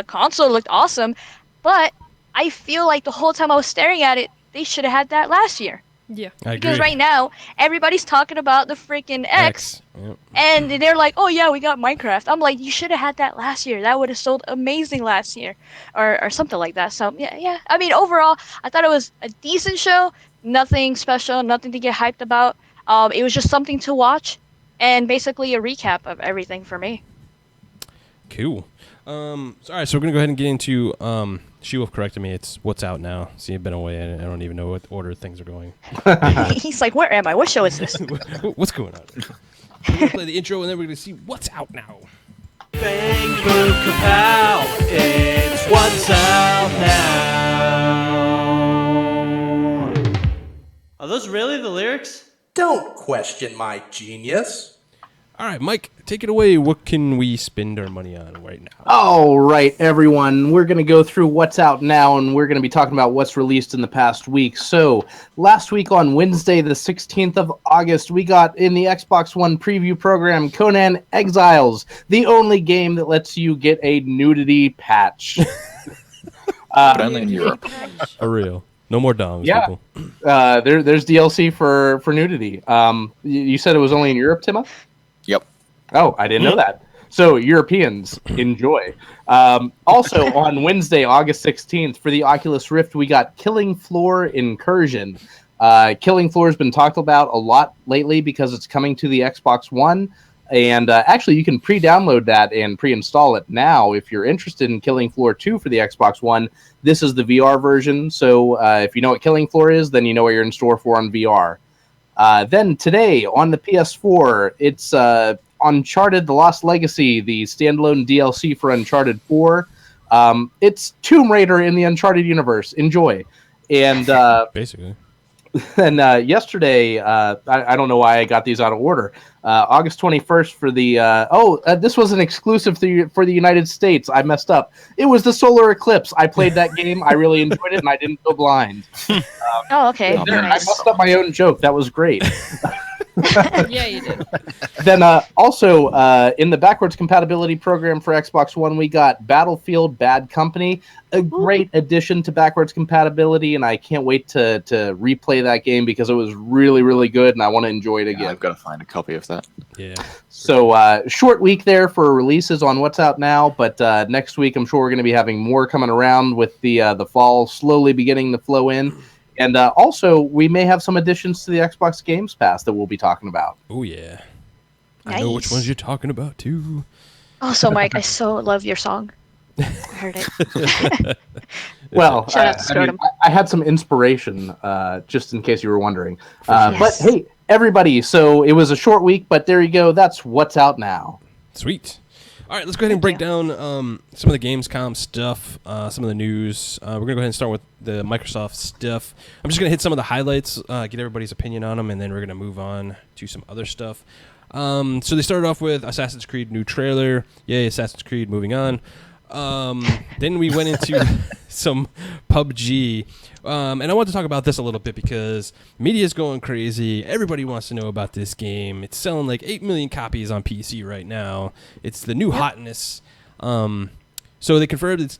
console looked awesome, but I feel like the whole time I was staring at it, they should have had that last year. Yeah. Because right now, everybody's talking about the freaking X. Yep. And they're like, oh yeah, we got Minecraft. I'm like, you should have had that last year. That would have sold amazing last year. Or something like that. So, yeah. I mean, overall, I thought it was a decent show. Nothing special, nothing to get hyped about. It was just something to watch. And basically a recap of everything for me. Cool. All right, so we're going to go ahead and get into... SheWulf corrected me. It's what's out now. See, I've been away, and I don't even know what order things are going. He's like, where am I? What show is this? What's going on? We're going to play the intro, and then we're going to see what's out now. Bang, boom, kapow. It's what's out now. Are those really the lyrics? Don't question my genius. All right, Mike, take it away. What can we spend our money on right now? All right, everyone. We're going to go through what's out now, and we're going to be talking about what's released in the past week. So, last week on Wednesday, the 16th of August, we got in the Xbox One preview program Conan Exiles, the only game that lets you get a nudity patch. But only in Europe. For real. No more doms, people. There's DLC for nudity. You said it was only in Europe, Timo? Yep. Oh, I didn't know that. So, Europeans, enjoy. Also, on Wednesday, August 16th, for the Oculus Rift, we got Killing Floor Incursion. Killing Floor has been talked about a lot lately because it's coming to the Xbox One. And actually, you can pre-download that and pre-install it now if you're interested in Killing Floor 2 for the Xbox One. This is the VR version, so if you know what Killing Floor is, then you know what you're in store for on VR. Then today, on the PS4, it's Uncharted The Lost Legacy, the standalone DLC for Uncharted 4. It's Tomb Raider in the Uncharted universe. Enjoy. And basically. And yesterday, I don't know why I got these out of order. August 21st for the... this was an exclusive for the United States. I messed up. It was the Solar Eclipse. I played that game. I really enjoyed it, and I didn't go blind. Okay. I messed up my own joke. That was great. Yeah, you did. Then also in the backwards compatibility program for Xbox One, we got Battlefield Bad Company, a great addition to backwards compatibility, and I can't wait to replay that game because it was really, really good, and I want to enjoy it again. I've got to find a copy of that. Yeah. So short week there for releases on what's out now, but next week I'm sure we're going to be having more coming around with the fall slowly beginning to flow in. And also, we may have some additions to the Xbox Games Pass that we'll be talking about. Oh, yeah. Nice. I know which ones you're talking about, too. Also, Mike, I so love your song. Heard it. Well, Shout out to I Scrotum. I had some inspiration, just in case you were wondering. Yes. But hey, everybody, so it was a short week, but there you go. That's what's out now. Sweet. All right, let's go ahead and break down some of the GamesCom stuff, some of the news. We're going to go ahead and start with the Microsoft stuff. I'm just going to hit some of the highlights, get everybody's opinion on them, and then we're going to move on to some other stuff. So they started off with Assassin's Creed new trailer. Yay, Assassin's Creed, moving on. Then we went into some PUBG. And I want to talk about this a little bit because media's going crazy. Everybody wants to know about this game. It's selling like 8 million copies on PC right now. It's the new hotness. So they confirmed it's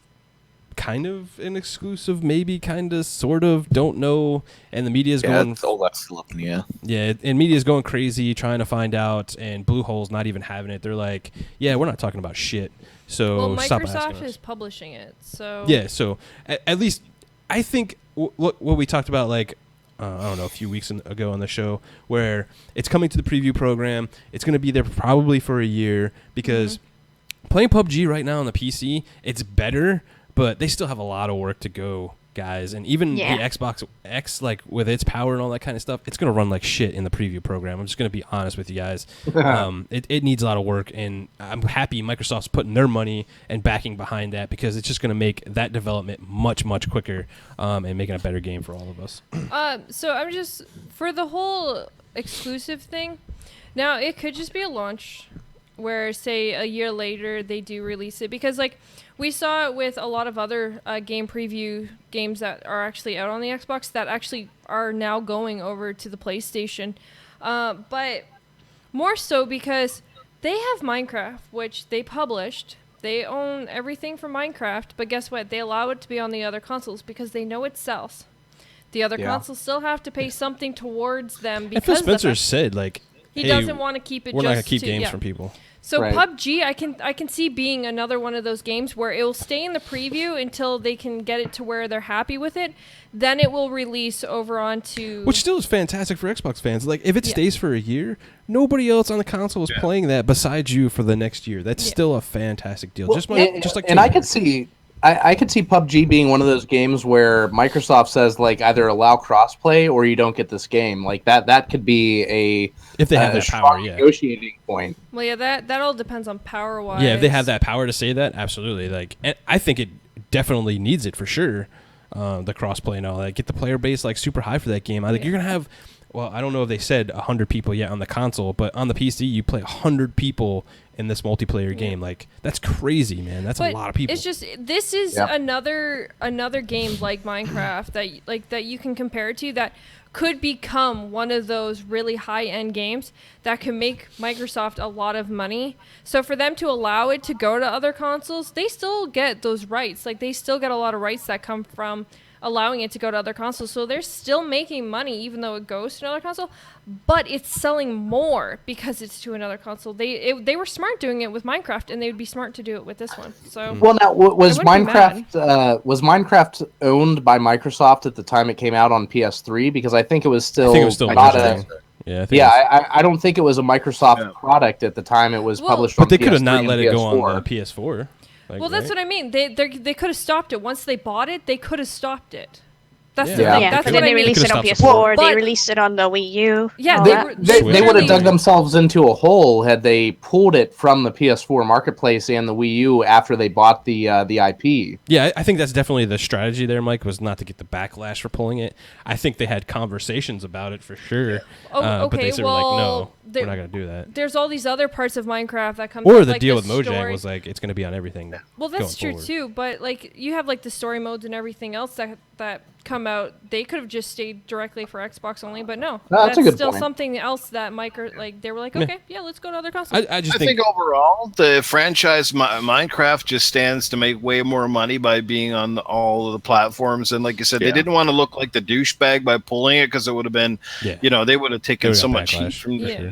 kind of an exclusive, maybe, kind of, sort of, don't know. And the media's going... all that's still up in the air. Yeah, and media's going crazy trying to find out, and Bluehole's not even having it. They're like, yeah, we're not talking about shit. So Well, stop asking Microsoft us. is publishing it, so... Yeah, so at least I think what we talked about, like, I don't know, a few weeks ago on the show, where it's coming to the preview program. It's going to be there probably for a year because playing PUBG right now on the PC, it's better, but they still have a lot of work to go, guys. And even the Xbox X, like, with its power and all that kind of stuff, it's going to run like shit in the preview program. I'm just going to be honest with you guys. It needs a lot of work, and I'm happy Microsoft's putting their money and backing behind that because it's just going to make that development much, much quicker and making a better game for all of us. So I'm just... For the whole exclusive thing, now it could just be a launch where, say, a year later they do release it. Because, like, we saw it with a lot of other game preview games that are actually out on the Xbox that actually are now going over to the PlayStation. But more so because they have Minecraft, which they published. They own everything from Minecraft. But guess what? They allow it to be on the other consoles because they know it sells. The other consoles still have to pay something towards them because Phil Spencer of it. said, like, He hey, doesn't want to keep it we're just not going to keep to, games from people. So Right. PUBG, I can see being another one of those games where it will stay in the preview until they can get it to where they're happy with it. Then it will release over onto... Which still is fantastic for Xbox fans. Like, if it stays for a year, nobody else on the console is playing that besides you for the next year. That's still a fantastic deal. Well, just like and I could see PUBG being one of those games where Microsoft says, like, either allow crossplay or you don't get this game. Like, that could be a if they have that power, negotiating point. Well, yeah, that all depends on power-wise. Yeah, if they have that power to say that, absolutely. Like, and I think it definitely needs it for sure. The crossplay and all that. Get the player base like super high for that game. I think you're gonna have. Well, I don't know if they said 100 people yet on the console, but on the PC, you play 100 people in this multiplayer game. Like, that's crazy, man. That's a lot of people. It's just this is another game like Minecraft that you can compare it to that could become one of those really high-end games that can make Microsoft a lot of money. So for them to allow it to go to other consoles, they still get those rights. Like, they still get a lot of rights that come from allowing it to go to other consoles. So they're still making money even though it goes to another console, but it's selling more because it's to another console. They were smart doing it with Minecraft, and they would be smart to do it with this one. So Well, now was I wouldn't be Minecraft owned by Microsoft at the time it came out on PS3? Because I think it was still, I think it was still not Microsoft. I don't think it was a Microsoft product at the time it was published on PS3. But they could have not and let it go PS4. on the PS4. Like, well, that's what I mean. They could have stopped it once they bought it. They could have stopped it. That's Yeah. the thing. Yeah, That's but what then I they mean. released it on Could've stopped PS4. support. They But- released it on the Wii U. Yeah, all they that. were- They would have literally- dug themselves into a hole had they pulled it from the PS4 marketplace and the Wii U after they bought the IP. Yeah, I think that's definitely the strategy there, Mike, was not to get the backlash for pulling it. I think they had conversations about it for sure. Oh, but they okay, sort of like, no, well, we're not going to do that. There's all these other parts of Minecraft that come. Or with, the like, deal with Mojang story. was like, it's going to be on everything. Well, that's true going forward. too. But like, you have like the story modes and everything else that come out. They could have just stayed directly for Xbox only, but no, That's a good still point. something else that they were like, okay, yeah, let's go to other consoles. I just I think overall, the franchise Minecraft just stands to make way more money by being on all of the platforms. And like you said, they didn't want to look like the douchebag by pulling it because it would have been, they would have taken so much heat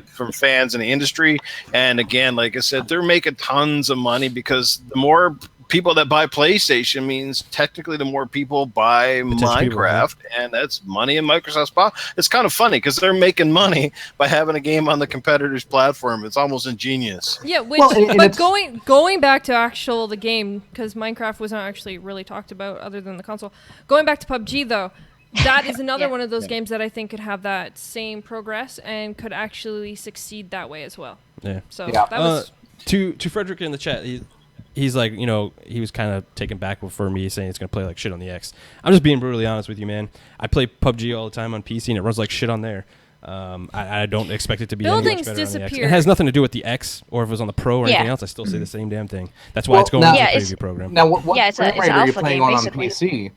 from fans in the industry. And again, like I said, they're making tons of money because the more people that buy PlayStation means technically the more people buy Minecraft, and that's money in Microsoft's pocket. It's kind of funny because they're making money by having a game on the competitor's platform. It's almost ingenious. Yeah, but going back to the game, because Minecraft wasn't actually really talked about other than the console. Going back to PUBG though, that is another one of those games that I think could have that same progress and could actually succeed that way as well. Yeah. So that was to Frederick in the chat. He's like, he was kind of taken back for me saying it's going to play like shit on the X. I'm just being brutally honest with you, man. I play PUBG all the time on PC, and it runs like shit on there. I don't expect it to be any much better on the X. It has nothing to do with the X, or if it was on the Pro or anything else. I still say the same damn thing. That's why it's going into the preview program. Now, what frame rate are you playing on PC?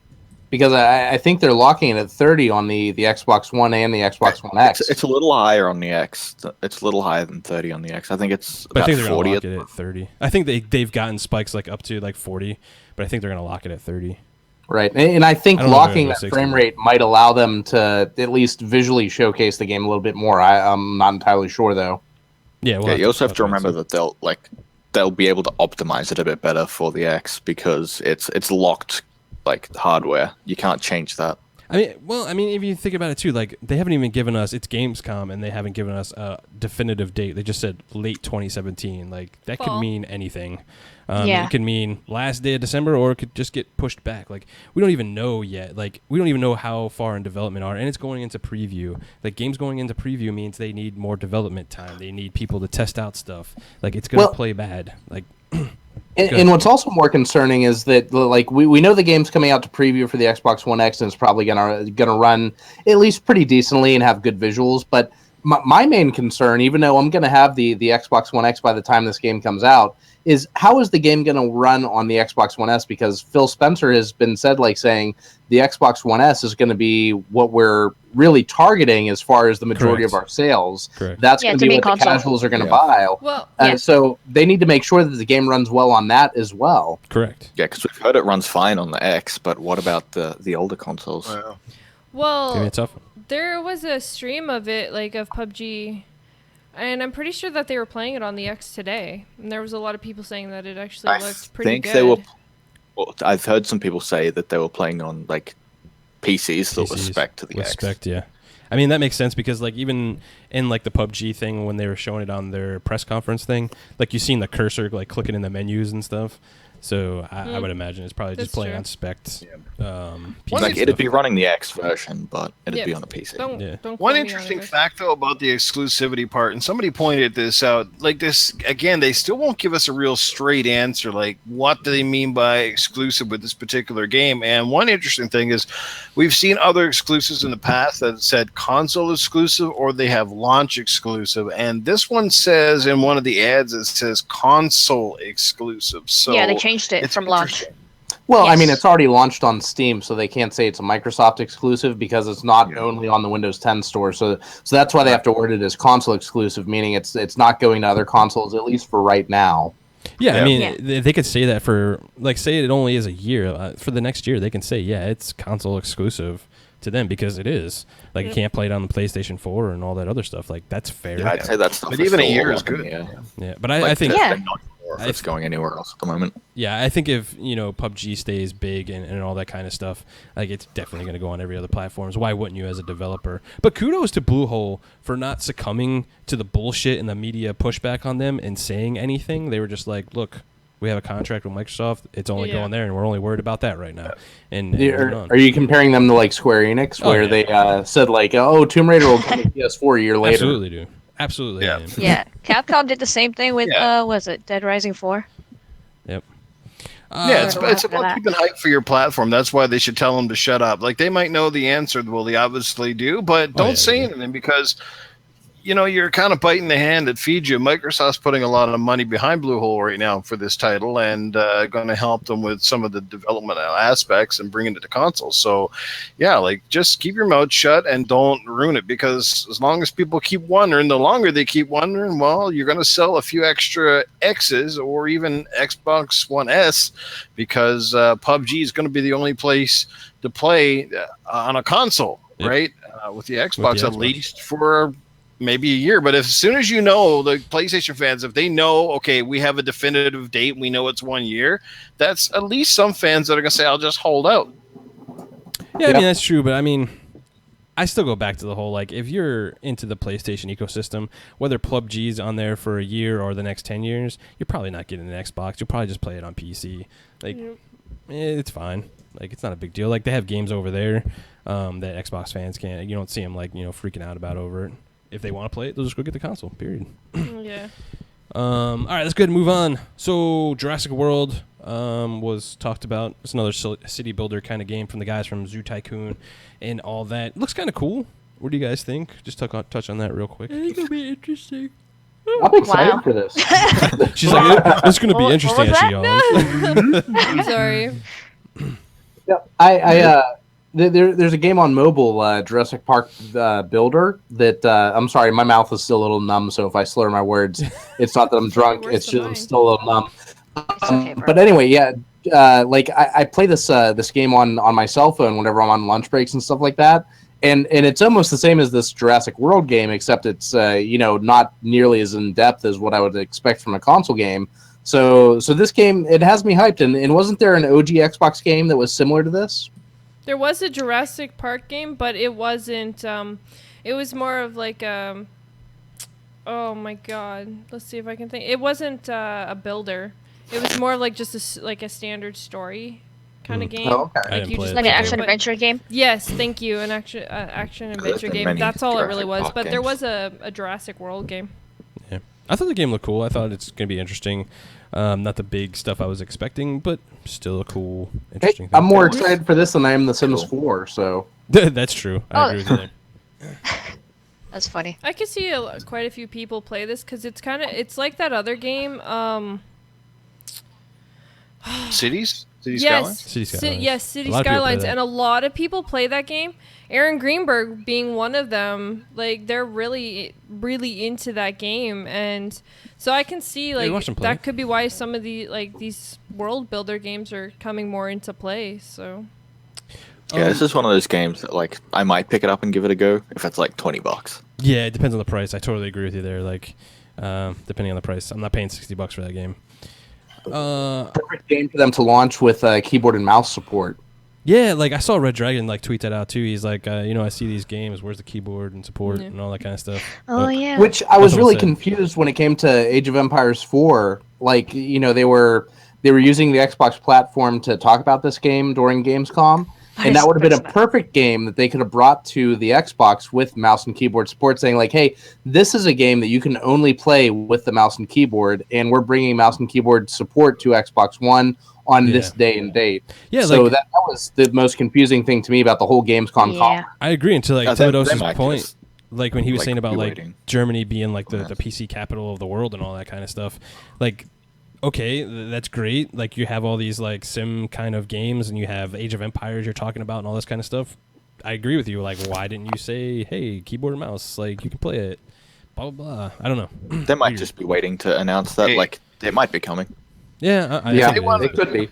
Because I think they're locking it at 30 on the Xbox One and the Xbox One X. It's a little higher on the X. It's a little higher than 30 on the X. I think it's about 40. I think they're going to lock it at 30. I think they've gotten spikes like up to like 40, but I think they're going to lock it at 30. Right, and I think locking that frame rate might allow them to at least visually showcase the game a little bit more. I'm not entirely sure though. Yeah, you also have to remember that they'll be able to optimize it a bit better for the X because it's locked. Like hardware, you can't change that. I mean, if you think about it too, like they haven't even given us it's Gamescom, and they haven't given us a definitive date. They just said late 2017. Like that could mean anything. It could mean last day of December, or it could just get pushed back. Like we don't even know yet. Like we don't even know how far in development are, and it's going into preview. Like games going into preview means they need more development time. They need people to test out stuff. Like it's gonna play bad. Like. And what's also more concerning is that like we know the game's coming out to preview for the Xbox One X, and it's probably gonna run at least pretty decently and have good visuals. But my main concern, even though I'm gonna have the Xbox One X by the time this game comes out, is how is the game gonna run on the Xbox One S? Because Phil Spencer has been saying the Xbox One S is going to be what we're really targeting as far as the majority of our sales. Correct. That's going to be what the casuals are going to buy. Well, so they need to make sure that the game runs well on that as well. Correct. Yeah, because we've heard it runs fine on the X, but what about the older consoles? Well, it's tough. There was a stream of it, like of PUBG, and I'm pretty sure that they were playing it on the X today. And there was a lot of people saying that it actually looked pretty good. They were. Well, I've heard some people say that they were playing on like PCs that were spec to the X. Spec, yeah. I mean that makes sense because like even in like the PUBG thing when they were showing it on their press conference thing, like you seen the cursor like clicking in the menus and stuff. So I would imagine it's probably just playing on spec. Like it'd be running the X version, but it'd be on a PC. Don't One interesting fact though about the exclusivity part, and somebody pointed this out, like this again, they still won't give us a real straight answer. Like, what do they mean by exclusive with this particular game? And one interesting thing is, we've seen other exclusives in the past that said console exclusive or they have launch exclusive, and this one says in one of the ads it says console exclusive. So yeah, they changed it from launch. Well, I mean, it's already launched on Steam, so they can't say it's a Microsoft exclusive because it's not only on the Windows 10 store. So that's why they have to word it as console exclusive, meaning it's not going to other consoles, at least for right now. Yeah, I mean, they could say that for, like, say it only is a year. For the next year, they can say, yeah, it's console exclusive to them because it is. Like, you can't play it on the PlayStation 4 and all that other stuff. Like, that's fair. Yeah, I'd say that's but even a year is good. Yeah, but I think... If it's going anywhere else at the moment. Yeah, I think if, PUBG stays big and all that kind of stuff, like it's definitely going to go on every other platforms. Why wouldn't you as a developer? But kudos to Bluehole for not succumbing to the bullshit and the media pushback on them and saying anything. They were just like, look, we have a contract with Microsoft. It's only going there, and we're only worried about that right now. And are you comparing them to like Square Enix, where they said like, oh, Tomb Raider will come to PS4 a year later? Absolutely do. Absolutely. Yeah. Capcom did the same thing with was it Dead Rising 4? Yep. It's about keeping hype for your platform. That's why they should tell them to shut up. Like, they might know the answer. Well, they obviously do, but don't say anything because, you're kind of biting the hand that feeds you. Microsoft's putting a lot of money behind Bluehole right now for this title and going to help them with some of the development aspects and bringing it to consoles. So, just keep your mouth shut and don't ruin it, because as long as people keep wondering, the longer they keep wondering, well, you're going to sell a few extra X's or even Xbox One S, because PUBG is going to be the only place to play on a console, right? With the Xbox, at least for maybe a year. But as soon as you know, the PlayStation fans, if they know, okay, we have a definitive date, we know it's 1 year, that's at least some fans that are going to say, I'll just hold out. Yeah, I mean, that's true, but I mean, I still go back to the whole, like, if you're into the PlayStation ecosystem, whether PUBG's on there for a year or the next 10 years, you're probably not getting an Xbox. You'll probably just play it on PC. Like, it's fine. Like, it's not a big deal. Like, they have games over there that Xbox fans can't. You don't see them, like, freaking out about over it. If they want to play it, they'll just go get the console, period. Yeah. All right, let's go ahead and move on. So, Jurassic World was talked about. It's another city builder kind of game from the guys from Zoo Tycoon and all that. Looks kind of cool. What do you guys think? Just touch on that real quick. I think it'll be interesting. I'm excited for this. She's like, it's going to be interesting as she yawns. I'm sorry. Yep. There's a game on mobile, Jurassic Park Builder, that I'm sorry, my mouth is still a little numb, so if I slur my words, it's not that I'm drunk, it's just I'm still a little numb. Okay, but anyway, yeah, like I play this game on my cell phone whenever I'm on lunch breaks and stuff like that, and it's almost the same as this Jurassic World game, except it's not nearly as in depth as what I would expect from a console game. So this game, it has me hyped, and wasn't there an OG Xbox game that was similar to this? There was a Jurassic Park game, but it wasn't. It was more of like oh my god. Let's see if I can think. It wasn't a builder. It was more like just a standard story kind of game. Oh, okay. I didn't play it. Like an Sorry. action adventure game. Yes, thank you. An action adventure game. many That's all it really Jurassic was. Park But there games. was a Jurassic World game. Yeah. I thought the game looked cool. I thought it's going to be interesting. Not the big stuff I was expecting, but still a cool, interesting thing. I'm more excited for this than I am The Sims 4, so... That's true. I agree with you there. That's funny. I could see quite a few people play this because it's like that other game. Cities? City Yes, Skylines? City Skylines. Yes, City A lot of people play Skylines, that. and a lot of people play that game. Aaron Greenberg being one of them, like they're really, really into that game, and so I can see like watch them play. that could be why some of these world builder games are coming more into play. So Yeah, this is one of those games that like I might pick it up and give it a go if it's like $20. Yeah, it depends on the price. I totally agree with you there. Like, depending on the price, I'm not paying $60 for that game. Perfect game for them to launch with keyboard and mouse support. Yeah, like I saw Red Dragon like tweet that out too. He's like, I see these games. Where's the keyboard and support and all that kind of stuff? Oh, But- yeah. Which I was That's what really I'm saying. confused when it came to Age of Empires 4. Like, they were using the Xbox platform to talk about this game during Gamescom, and that would have been a perfect game that they could have brought to the Xbox with mouse and keyboard support, saying like, hey, this is a game that you can only play with the mouse and keyboard, and we're bringing mouse and keyboard support to Xbox One on this day and date. Yeah, so like- that was the most confusing thing to me about the whole Gamescom Yeah. conference. I agree until like They Timodos's might point, just, like when he was like, saying about be like waiting. Germany being like the Yes. PC capital of the world and all that kind of stuff. Like, okay, that's great. Like you have all these like sim kind of games, and you have Age of Empires you're talking about and all this kind of stuff. I agree with you. Like, why didn't you say, hey, keyboard and mouse, like you can play it? Blah blah blah. I don't know. They might Weird. just be waiting to announce that. Hey. Like it might be coming. Yeah, I Yeah, think it is. it could be.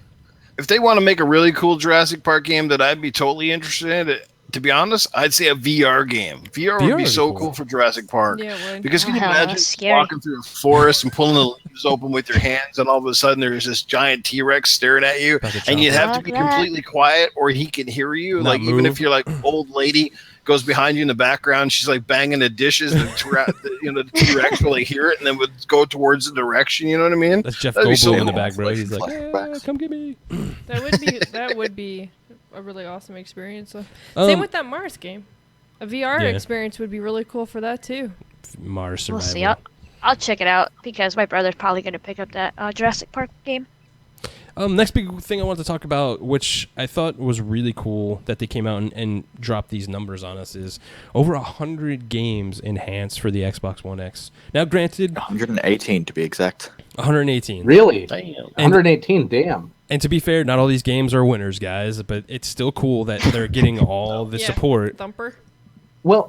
If they want to make a really cool Jurassic Park game that I'd be totally interested in, to be honest, I'd say a VR game. VR would VR be would be so cool. cool for Jurassic Park. yeah, it would. Because can you Oh, hell, imagine that's scary. walking through a forest and pulling the leaves open with your hands, and all of a sudden there's this giant T-Rex staring at you, Like a and you'd chopper. have to be Love that. completely quiet, or he can hear you. Not Like even move. if you're like old lady goes behind you in the background, she's like banging the dishes, and the T-Rex will like hear it and then would go towards the direction. You know what I mean? That's Jeff That'd be Goldblum so in the cool. back, bro. Like He's like, flashbacks. yeah, come get me. That would be a really awesome experience. Same with that Mars game. A VR Yeah. experience would be really cool for that too. Mars We'll Survival. see. I'll check it out because my brother's probably going to pick up that Jurassic Park game. Next big thing I wanted to talk about, which I thought was really cool that they came out and dropped these numbers on us, is over 100 games enhanced for the Xbox One X. Now, granted, 118 to be exact. 118. Really? Damn. 118, damn. And to be fair, not all these games are winners, guys, but it's still cool that they're getting all the Yeah. support. Thumper. Well,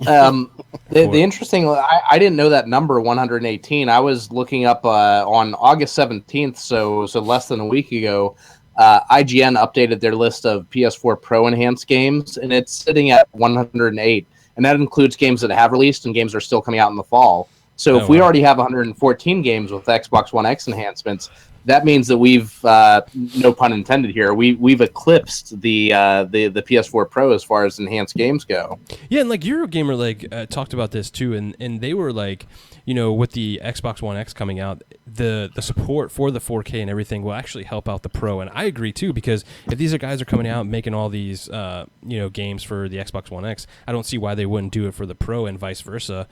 the interesting, I didn't know that number, 118. I was looking up on August 17th, so less than a week ago, IGN updated their list of PS4 Pro enhanced games, and it's sitting at 108. and that includes games that have released and games that are still coming out in the fall. So if we already have 114 games with Xbox One X enhancements, that means that we've, no pun intended here, we've eclipsed the PS4 Pro as far as enhanced games go. Yeah, and like Eurogamer talked about this too, and they were like, with the Xbox One X coming out, the support for the 4K and everything will actually help out the Pro, and I agree too, because if these guys are coming out and making all these games for the Xbox One X, I don't see why they wouldn't do it for the Pro and vice versa.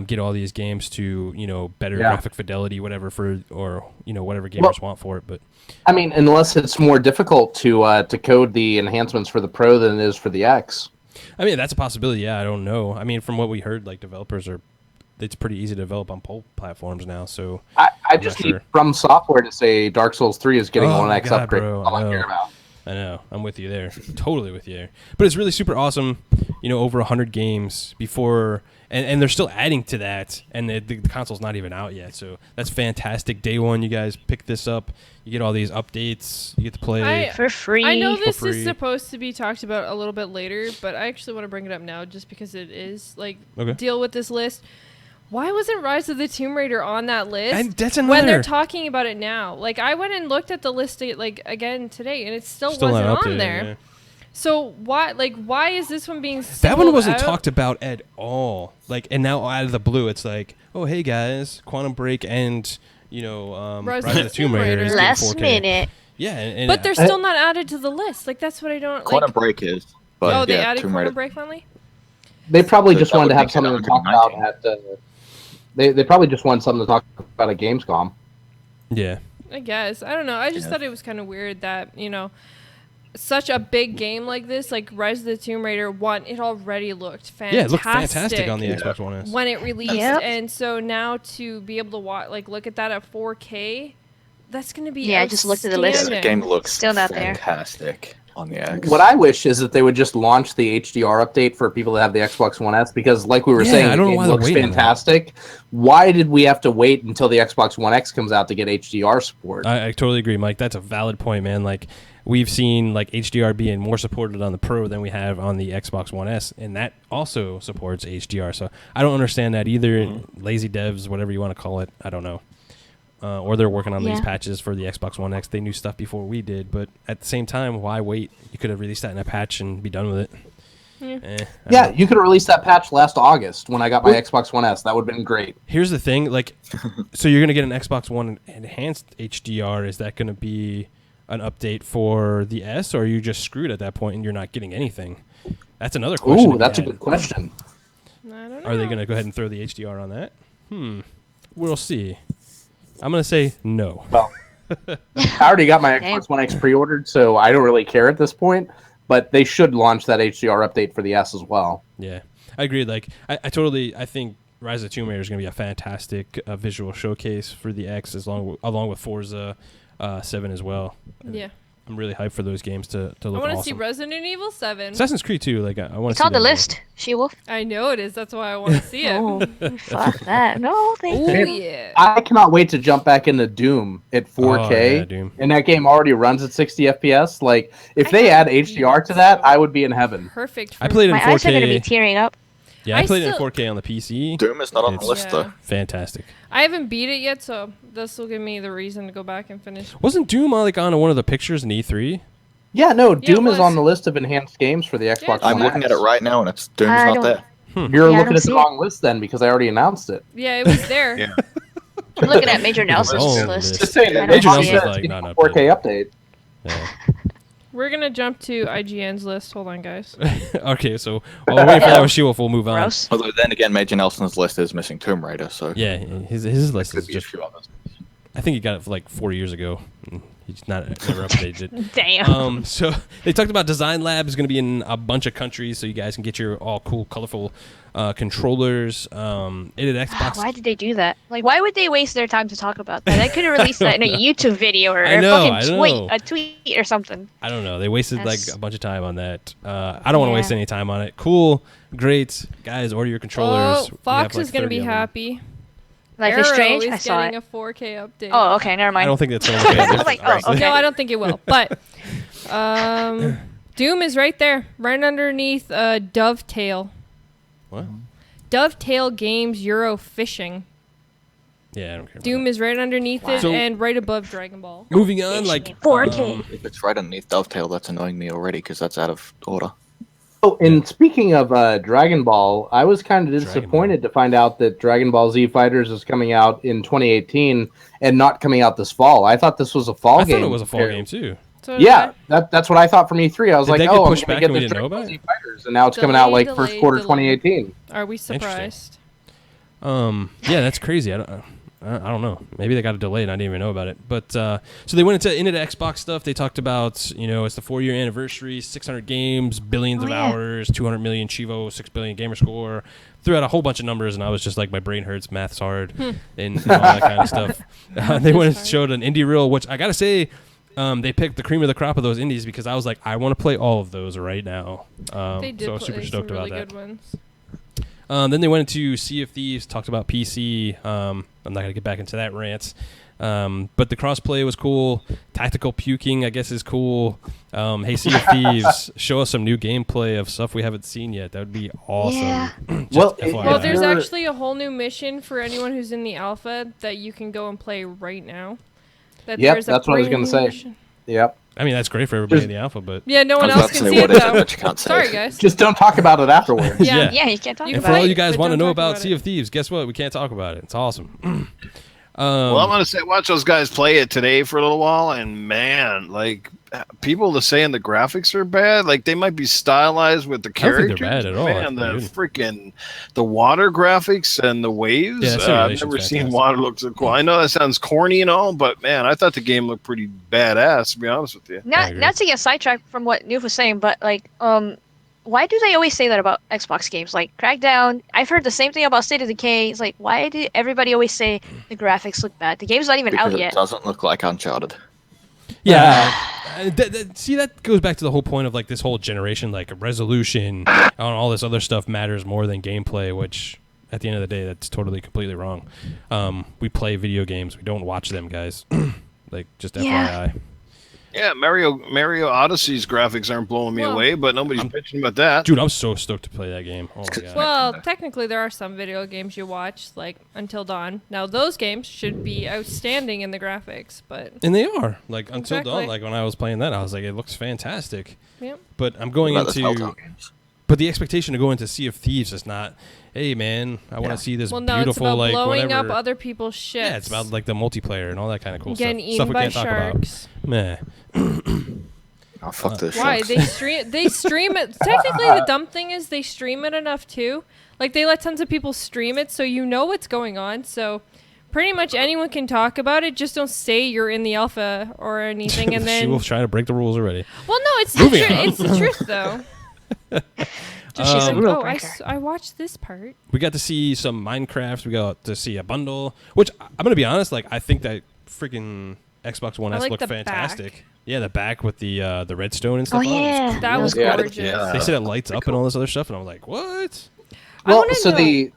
Get all these games to better graphic fidelity, whatever whatever gamers want for it. But I mean, unless it's more difficult to code the enhancements for the Pro than it is for the X. I mean, that's a possibility. Yeah, I don't know. I mean, from what we heard, like developers it's pretty easy to develop on both platforms now. So I just need From Software to say Dark Souls 3 is getting One X upgrade. Bro, All I care about. I know. I'm with you there. Totally with you there. But it's really super awesome. Over 100 games before, and they're still adding to that, and the console's not even out yet. So that's fantastic. Day one, you guys pick this up. You get all these updates. You get to play for free. I know this is supposed to be talked about a little bit later, but I actually want to bring it up now just because it is deal with this list. Why wasn't Rise of the Tomb Raider on that list? And that's when they're talking about it now. Like, I went and looked at the list again today, and it still wasn't on there. Yeah. So why is this one being singled That one wasn't out? talked about at all. And now out of the blue, it's like, oh hey guys, Quantum Break and Rise of the Tomb Raider is last 4K. minute. Yeah, but they're still not added to the list. That's what I don't. Quantum Break is. But they added Tomb Quantum Raider. Break finally. They probably just that wanted to would have make something it to talk about at. They probably just wanted something to talk about at Gamescom. Yeah. I guess. I don't know. I just thought it was kind of weird that, such a big game like this, like Rise of the Tomb Raider 1, it already looked fantastic. Yeah, it looked fantastic on the Xbox One S. When it released. Yep. And so now to be able to look at that at 4K, that's going to be I just looked at the list. The game looks Still not there. fantastic on the X. What I wish is that they would just launch the HDR update for people that have the Xbox One S, because like we were saying, I don't know the why game they're looks waiting on fantastic. Why did we have to wait until the Xbox One X comes out to get HDR support? I totally agree, Mike. That's a valid point, man. We've seen HDR being more supported on the Pro than we have on the Xbox One S, and that also supports HDR. So I don't understand that either. Lazy devs, whatever you want to call it, I don't know. Or they're working on these patches for the Xbox One X. They knew stuff before we did, but at the same time, why wait? You could have released that in a patch and be done with it. You could have released that patch last August when I got my Xbox One S. That would have been great. Here's the thing, so you're going to get an Xbox One enhanced HDR. Is that going to be an update for the S, or are you just screwed at that point and you're not getting anything? That's another question. Ooh, that's a good question. I don't know. Are they going to go ahead and throw the HDR on that? We'll see. I'm going to say no. Well, I already got my Xbox One X pre-ordered, so I don't really care at this point. But they should launch that HDR update for the S as well. Yeah, I agree. I think Rise of the Tomb Raider is going to be a fantastic visual showcase for the X, along with Forza 7 as well. Yeah. I'm really hyped for those games to look awesome. I want to see Resident Evil 7. Assassin's Creed 2, I want to see It's on the list, SheWulf. I know it is. That's why I want to see it. Oh, fuck that. No, thank Oh, you. yeah. I cannot wait to jump back into Doom at 4K, Oh, yeah, Doom. and that game already runs at 60 FPS. If they add HDR to that, I would be in heaven. Perfect. I played it in My eyes are going to be 4K. tearing up. Yeah, I I played it in still- 4K on the PC. Doom is not on the It's- list, though. Fantastic. I haven't beat it yet, so this will give me the reason to go back and finish. Wasn't Doom on one of the pictures in E3? Yeah, no, Yeah, it Doom is was. on the list of enhanced games for the Xbox it's One I'm looking X. at it right now, and Doom's I not don't- there. You're Yeah, I looking don't at see the it. wrong list then, because I already announced it. Yeah, it was there. Yeah. I'm looking at Major Nelson's Oh, list. list. Just saying, I Major don't see Nelson's it. getting not a 4K update. Yeah. We're going to jump to IGN's list. Hold on, guys. Okay, so while we're waiting for that with SheWulf, we'll move on. Gross. Although then again, Major Nelson's list is missing Tomb Raider, so Yeah, his list could is be a just. few others. I think he got it 4 years ago. He's never updated it. Damn. So they talked about Design Lab is going to be in a bunch of countries, so you guys can get your all cool, colorful controllers. It at Xbox. Why did they do that? Why would they waste their time to talk about that? They could have released that in a YouTube video or I a know, fucking know. a tweet or something. I don't know. They wasted That's- a bunch of time on that. I don't want to Yeah. waste any time on it. Cool, great, guys. Order your controllers. Oh, We Fox have, is going to 30 be of them. happy. Life Arrow is Strange. is I saw getting it. a 4K update. Oh, okay, never I mind. don't think that's okay. I was like, oh, okay. No, I don't think it will. But Doom is right there, right underneath Dovetail. What? Dovetail Games Euro Fishing. Yeah, I don't care. About Doom is right underneath it So- and right above Dragon Ball. Moving on, like 4K. If it's right underneath Dovetail, that's annoying me already because that's out of order. Oh, and speaking of Dragon Ball, I was kind of disappointed to find out that Dragon Ball Z Fighters is coming out in 2018 and not coming out this fall. I thought this was a fall I game. thought it was a fall game too. So did Yeah, I. that's what I thought from E3. I was Did like, they get oh, I'm pushed going back to get and we this didn't know Dragon Ball about Z Fighters, and now it's coming out like Delay, first quarter delay. 2018. Are we surprised? Yeah, that's crazy. I don't know. Maybe they got a delay and I didn't even know about it. But so they went into the Xbox stuff. They talked about, it's the 4-year anniversary, 600 games, billions of hours, 200 million Chivo, 6 billion gamer score. Threw out a whole bunch of numbers, and I was just like, my brain hurts, math's hard, and all that kind of stuff. They went and showed an indie reel, which I got to say, they picked the cream of the crop of those indies because I was like, I want to play all of those right now. They did so I was super play stoked some about really that. good ones. Then they went into Sea of Thieves, talked about PC. I'm not going to get back into that rant. But the crossplay was cool. Tactical puking, I guess, is cool. Hey, Sea of Thieves, show us some new gameplay of stuff we haven't seen yet. That would be awesome. Yeah. Just Well, FYI. Well, there's Sure. actually a whole new mission for anyone who's in the alpha that you can go and play right now. Yep, there's a that's what I was brand gonna new say. mission. Yep. I mean, that's great for everybody in the alpha, but Yeah, no I one was else about to can say see it what is it, though. but you can't say Sorry, it. guys. Just don't talk about it afterwards. Yeah. Yeah, you can't talk You and about for all it. you guys but want to don't know talk about about Sea it. of Thieves, guess what? We can't talk about it. It's awesome. Well, I'm gonna say watch those guys play it today for a little while, and man, like people are saying the graphics are bad. Like they might be stylized with the I don't think characters. they're bad at all. Man, the That's pretty freaking the water graphics and the waves. Yeah, that I've simulation's never seen fantastic. water look so cool. I know that sounds corny and all, but man, I thought the game looked pretty badass. To be honest with you. Not agree. not to get sidetracked from what Newf was saying, but like, why do they always say that about Xbox games? Like CrackDown, I've heard the same thing about State of Decay. It's like, why do everybody always say the graphics look bad? The game's not even Because out it yet. doesn't look like Uncharted. Yeah. See, that goes back to the whole point of like this whole generation, like resolution and all this other stuff matters more than gameplay, which at the end of the day, that's totally, completely wrong. We play video games. We don't watch them, guys. Like, just Yeah. FYI. Yeah, Mario Odyssey's graphics aren't blowing me Well, away, but nobody's bitching about that. Dude, I'm so stoked to play that game. Oh, my God. Well, technically, there are some video games you watch, like Until Dawn. Now, those games should be outstanding in the graphics, but And they are. Like, Until Exactly. Dawn, like, when I was playing that, I was like, it looks fantastic. yep. But I'm going What about the into... Telltale games? But the expectation to go into Sea of Thieves is not, hey, man, I want Yeah. to see this Well, no, beautiful, it's about like, blowing whatever. up other people's shit. Yeah, it's about, like, the multiplayer and all that kind of cool getting stuff. Stuff eaten we by can't talk about. sharks. Meh. Oh, fuck this. Why sharks. they stream it? Technically, the dumb thing is they stream it enough too. Like they let tons of people stream it, so you know what's going on. So pretty much anyone can talk about it. Just don't say you're in the alpha or anything, and then SheWulf trying to break the rules already. well, no, it's the Moving on. it's the truth though. She's a Um, real Oh, breaker. I watched this part. We got to see some Minecraft. We got to see a bundle, which I'm going to be honest, like, I think that freaking Xbox One I S like looked the fantastic. back. Yeah, the back with the redstone and stuff. Oh on it yeah, That was Yeah, gorgeous. yeah. They said it lights up and all this other stuff, and I'm like, what? I Well, wanna so know-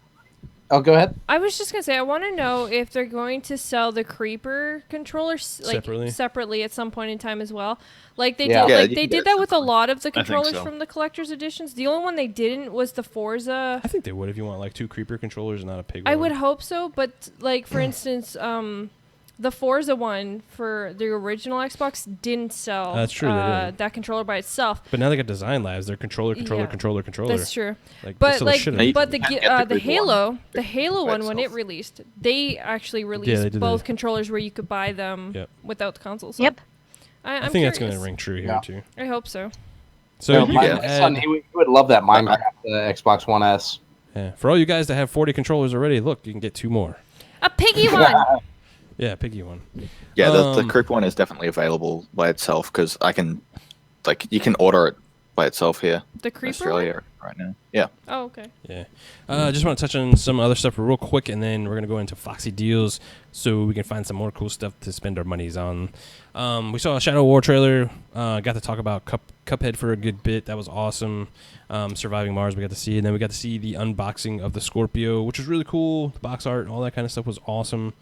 Oh, go ahead. I was just gonna say I want to know if they're going to sell the Creeper controllers like Separately? at some point in time as well. Like they Yeah. did, Yeah, like you they can get did it that with a separately. lot of the think controllers so. from the collector's editions. The only one they didn't was the Forza. I think they would if you want, like, 2 creeper controllers and not a pig I one. would hope so, but like for instance, the Forza one for the original Xbox didn't sell. That's true, they didn't. that controller by itself. But now they got Design Labs. They're controller. Yeah. That's That's true. Like, But still like, shit you but the can't ge- get the the big Halo, the one Halo by one when it itself. released, they actually they released did both that. controllers where you could buy them Yep. without the console. So Yep. I'm I think that's going to curious. ring true here, Yeah. too. I hope so. So, So you my can son, add- he would love that Minecraft Xbox One S. yeah, for all you guys that have 40 controllers already, look, you can get 2 more. A piggy one. Yeah, piggy one. Yeah, the Um, Creep one is definitely available by itself because I can, like, you can order it by itself here The in creeper. Australia right now. Yeah. One? Oh, okay. Yeah. I just want to touch on some other stuff real quick, and then we're going to go into Foxy deals so we can find some more cool stuff to spend our monies on. We saw a Shadow War trailer. Got to talk about Cuphead for a good bit. That was awesome. Surviving Mars we got to see, and then we got to see the unboxing of the Scorpio, which was really cool. The box art and all that kind of stuff was awesome.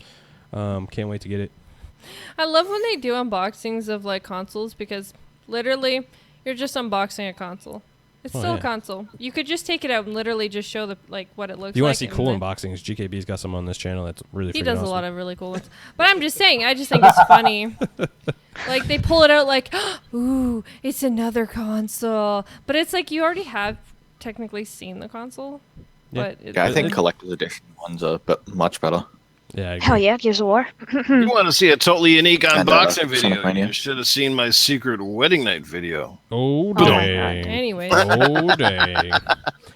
Can't wait to get it. I love when they do unboxings of like consoles because literally you're just unboxing a console. It's Oh, still yeah. a console. You could just take it out and literally just show the what it looks like. You want to see and cool then- unboxings? GKB's got some on this channel. That's really. He freaking does awesome. a lot of really cool ones. But I'm just saying, I just think it's funny. Like they pull it out like, ooh, it's another console. But it's like you already have technically seen the console. Yeah. But it, Yeah, I think it- collector's edition ones are much better. Yeah. I Hell agree. yeah, Gears of War. You want to see a totally unique And, unboxing Son video? of Mania. You should have seen my secret wedding night video. Oh Oh my dang. Anyways. Oh dang. All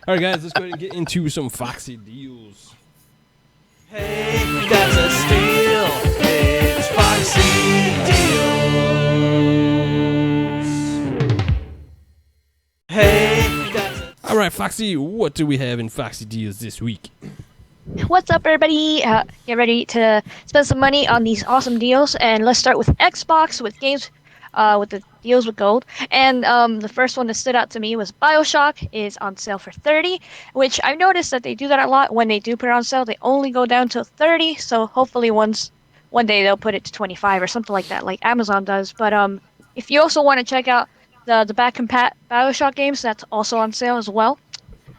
right, guys, let's go ahead and get into some Foxy deals. Hey, that's a steal. It's Foxy Deals. Hey, that's a All right, Foxy, what do we have in Foxy deals this week? What's up, everybody? Get ready to spend some money on these awesome deals, and let's start with Xbox with games, with the deals with gold. And the first one that stood out to me was BioShock is on sale for 30, which I've noticed that they do that a lot. When they do put it on sale, they only go down to 30. So hopefully one day they'll put it to 25 or something like that, like Amazon does. But if you also want to check out the back compat BioShock games, that's also on sale as well.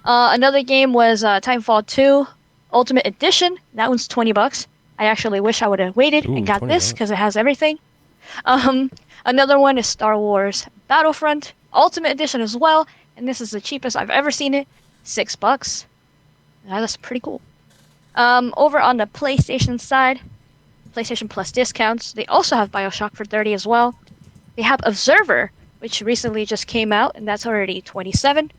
Another game was Timefall 2. Ultimate Edition. That one's $20. I actually wish I would have waited Ooh, and got this $20. because it has everything. Another one is Star Wars Battlefront Ultimate Edition as well, and this is the cheapest I've ever seen it, $6. That's pretty cool. Over on the PlayStation side, PlayStation Plus discounts, they also have BioShock for 30 as well. They have Observer, which recently just came out, and that's already 27.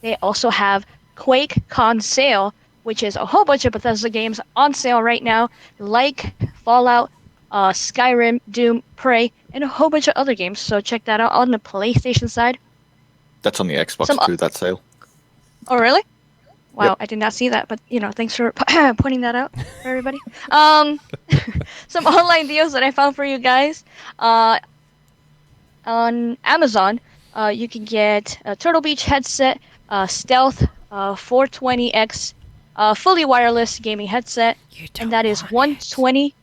They also have Quake Con Sale, which is a whole bunch of Bethesda games on sale right now, like Fallout, Skyrim, Doom, Prey, and a whole bunch of other games. So check that out on the PlayStation side. That's on the Xbox Some- too, that sale. Oh, really? Wow, Yep. I did not see that, but thanks for pointing that out for everybody. Some online deals that I found for you guys. On Amazon, you can get a Turtle Beach headset, Stealth 420X, fully wireless gaming headset, and that is 120.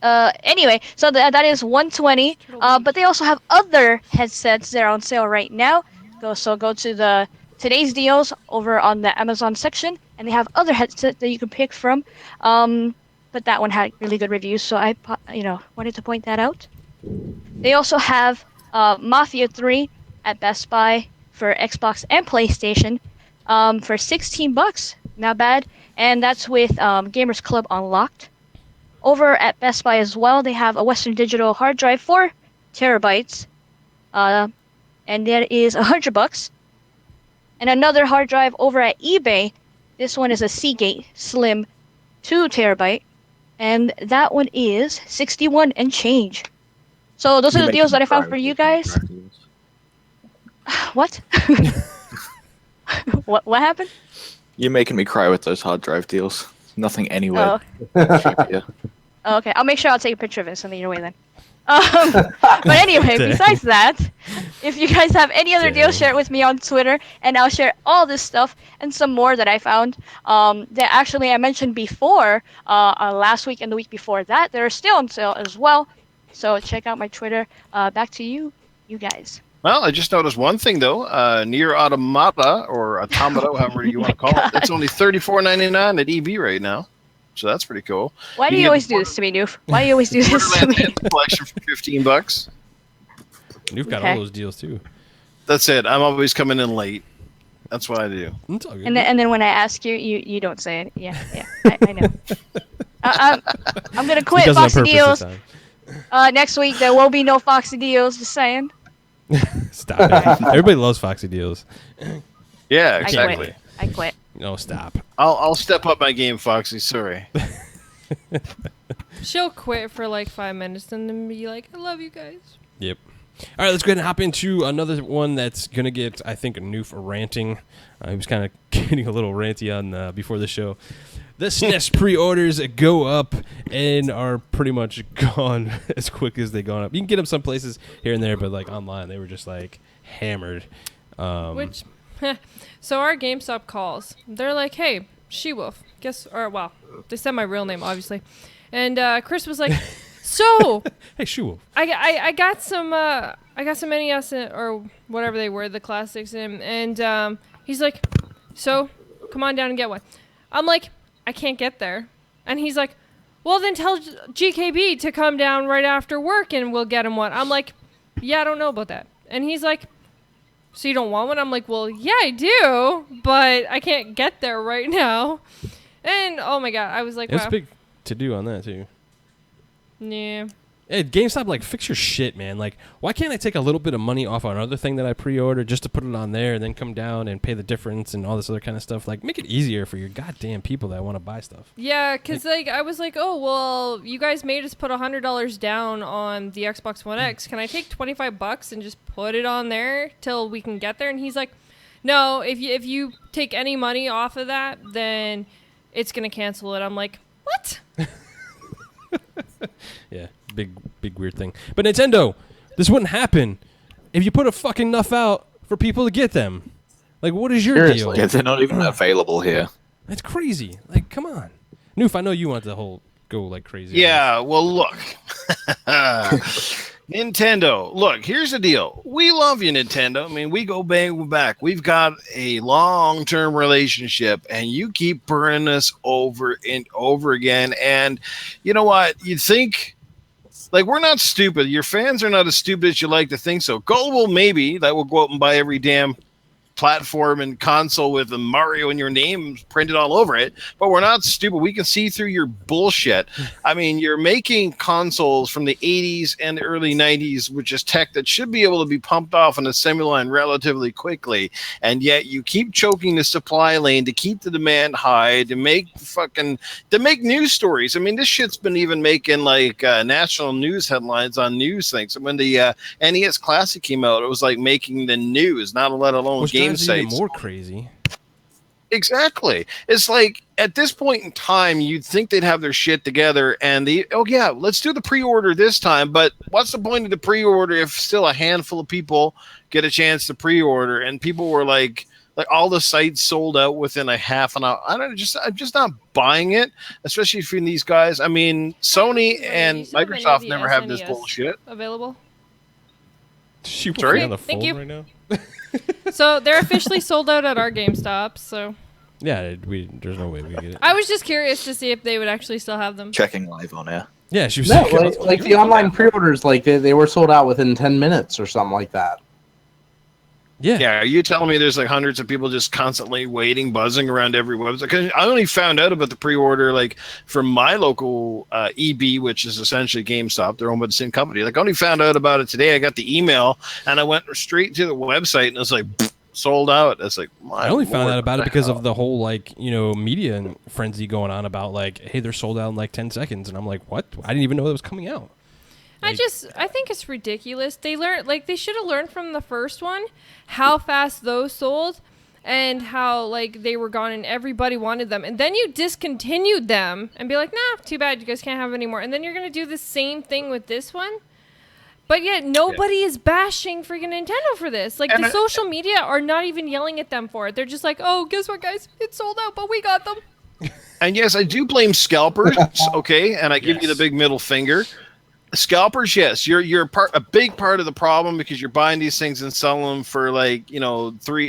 Anyway, so that is 120. But they also have other headsets that are on sale right now. Go to the today's deals over on the Amazon section, and they have other headsets that you can pick from. But that one had really good reviews, so I wanted to point that out. They also have Mafia 3 at Best Buy for Xbox and PlayStation for $16. Not bad, and that's with Gamers Club Unlocked. Over at Best Buy as well, they have a Western Digital hard drive, 4 terabytes, and that is $100. And another hard drive over at eBay. This one is a Seagate Slim 2 terabyte, and that one is 61 and change. So those are the deals that I found for you guys. What? What happened? You're making me cry with those hard drive deals. Nothing anywhere. Oh, okay. I'll make sure I'll take a picture of it and send it your way then. But anyway, Dang. besides that, if you guys have any other deals, Dang. share it with me on Twitter, and I'll share all this stuff and some more that I found. That actually I mentioned before, last week and the week before that, they're still on sale as well. So check out my Twitter. Back to you guys. Well, I just noticed one thing though. Near Automata or Automata, however you want to call it, it's only $34.99 at EB right now. So that's pretty cool. Why do You you get always the do this to me, Newf? Why do you always do this to Borderlands me? 10 collection for $15. You've got Okay. all those deals too. That's it. I'm always coming in late. That's what I do. It's all good. And then when I ask you, you don't say it. Yeah, I know. I'm gonna He quit does it on Foxy purpose Deals. this time. Next week there will be no Foxy Deals. Just saying. Stop it. Everybody loves Foxy deals. Yeah, I exactly. quit. I quit. No, stop. I'll step up my game, Foxy. Sorry. She'll quit for like 5 minutes and then be like, I love you guys. Yep. All right, let's go ahead and hop into another one that's going to get, I think, Newf ranting. He was kind of getting a little ranty on before the show. The SNES pre-orders go up and are pretty much gone as quick as they gone up. You can get them some places here and there, but like online, they were just like hammered. Which, so our GameStop calls. They're like, hey, SheWulf, they said my real name, obviously. And Chris was like, so, Hey, SheWulf. I got some I got some NES or whatever they were, the classics, and he's like, so come on down and get one. I'm like, I can't get there. And he's like, well, then tell GKB to come down right after work and we'll get him one. I'm like, yeah, I don't know about that. And he's like, so you don't want one? I'm like, well, yeah, I do, but I can't get there right now. And oh my God, I was like, It's wow. big to do on that too. Yeah. Hey, GameStop, like, fix your shit, man. Like, why can't I take a little bit of money off on another thing that I pre-ordered just to put it on there and then come down and pay the difference and all this other kind of stuff? Like, make it easier for your goddamn people that want to buy stuff. Yeah, because like I was like, oh well, you guys made us put $100 down on the Xbox One X. Can I take $25 and just put it on there till we can get there? And he's like, no, if you take any money off of that, then it's gonna cancel it. I'm like, what? Yeah, big weird thing. But Nintendo, this wouldn't happen if you put a fucking enough out for people to get them. Like, what is your Seriously. deal? Yeah, they're not even available here. That's crazy. Like, come on. Newf, I know you want the whole go like crazy. Yeah, well, look. Nintendo, look, here's the deal. We love you, Nintendo. I mean, we go back. We've got a long-term relationship, and you keep burning us over and over again. And you know what? You think, like, we're not stupid. Your fans are not as stupid as you like to think so. Gullible, maybe, that will go out and buy every damn platform and console with a Mario in your name printed all over it, but we're not stupid. We can see through your bullshit. I mean, you're making consoles from the 80s and early 90s, which is tech that should be able to be pumped off on assembly line relatively quickly, and yet you keep choking the supply lane to keep the demand high, to make news stories. I mean, this shit's been even making like national news headlines on news things. And when the NES Classic came out, it was like making the news, not let alone Which game drives it even sites. more crazy. Exactly. It's like at this point in time, you'd think they'd have their shit together and let's do the pre-order this time. But what's the point of the pre-order if still a handful of people get a chance to pre-order and people were like all the sites sold out within a half an hour? I'm just not buying it, especially from these guys. I mean, Sony and You still have any of Microsoft the never have this SNES bullshit. available? She was Sorry? on the Thank phone you. right now. So they're officially sold out at our GameStop. So Yeah, there's no way we get it. I was just curious to see if they would actually still have them. Checking live on air. Yeah, she was No, like, like the online pre-orders, like they were sold out within 10 minutes or something like that. Yeah, are you telling me there's like hundreds of people just constantly waiting, buzzing around every website? Because I only found out about the pre-order like from my local EB, which is essentially GameStop. They're owned by the same company. Like I only found out about it today. I got the email and I went straight to the website and it was like sold out. It's like I only found out about it because of the whole media frenzy going on about like, hey, they're sold out in like 10 seconds, and I'm like, what? I didn't even know that was coming out. I think it's ridiculous. They should have learned from the first one how fast those sold and how they were gone and everybody wanted them. And then you discontinued them and be like, nah, too bad, you guys can't have any more. And then you're going to do the same thing with this one. But yet nobody is bashing freaking Nintendo for this. Like, the social media are not even yelling at them for it. They're just like, oh, guess what, guys? It's sold out, but we got them. And yes, I do blame scalpers, okay? And I give you the big middle finger. Scalpers, yes, you're a big part of the problem because you're buying these things and selling them for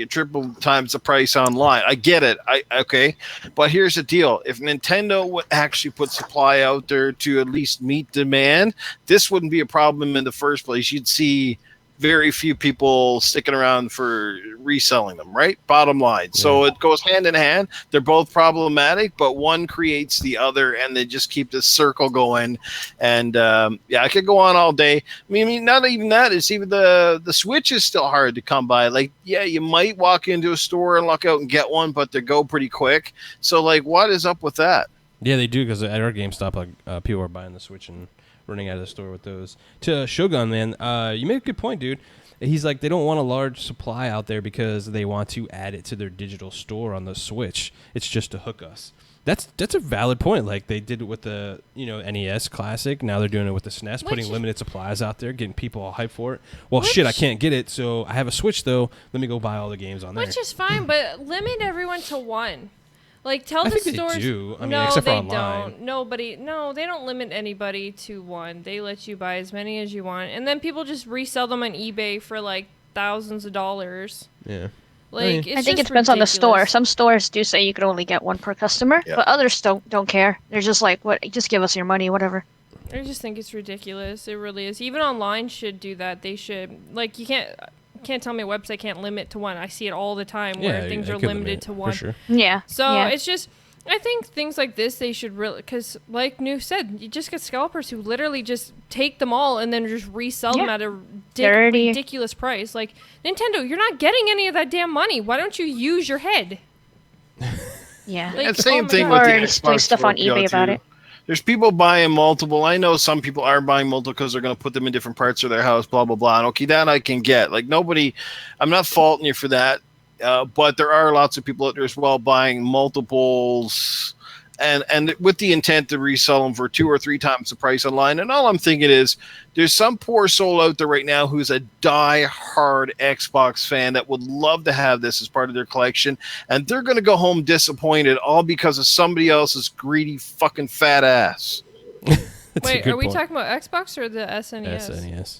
triple times the price online. I get it, okay, but here's the deal: if Nintendo would actually put supply out there to at least meet demand, this wouldn't be a problem in the first place. You'd see very few people sticking around for reselling them, right? Bottom line. So it goes hand in hand. They're both problematic, but one creates the other, and they just keep this circle going. And I could go on all day. I mean, not even that. It's even the Switch is still hard to come by. Like, yeah, you might walk into a store and luck out and get one, but they go pretty quick. So, what is up with that? Yeah, they do, because at our GameStop, people are buying the Switch and running out of the store with those. To Shogun, man, you made a good point, dude. He's like, they don't want a large supply out there because they want to add it to their digital store on the Switch. It's just to hook us. That's a valid point. Like, they did it with the NES Classic. Now they're doing it with the SNES, putting limited supplies out there, getting people all hyped for it. Well, shit, I can't get it, so I have a Switch, though. Let me go buy all the games on there. Which is fine, but limit everyone to one. Like, tell I the think stores. they do. I mean, no, except for they online. don't. No, they don't limit anybody to one. They let you buy as many as you want, and then people just resell them on eBay for like thousands of dollars. Yeah. Like, it's I think it just depends on the store. ridiculous. Some stores do say you can only get one per customer, Yeah. but others don't care. They're just like, what? Just give us your money, whatever. I just think it's ridiculous. It really is. Even online should do that. They should, like, you can't tell me a website can't limit to one. I see it all the time where Yeah, things it are could limited limit, to for one. sure. Yeah. So yeah. it's just, I think things like this, they should really, because like Newf said, you just get scalpers who literally just take them all and then just resell them at a Dirty. ridiculous price. Like, Nintendo, you're not getting any of that damn money. Why don't you use your head? Yeah. Like, And same oh my thing God. with the Or just doing Xbox stuff on Scorpio, eBay about too. it. There's people buying multiple. I know some people are buying multiple because they're going to put them in different parts of their house, blah, blah, blah. And okay, that I can get. Like, nobody, I'm not faulting you for that. But there are lots of people out there as well buying multiples and with the intent to resell them for 2 or 3 times the price online. And all I'm thinking is there's some poor soul out there right now who's a die-hard Xbox fan that would love to have this as part of their collection, and they're going to go home disappointed all because of somebody else's greedy fucking fat ass. That's a Wait, good are we point. talking about Xbox or the SNES? SNES.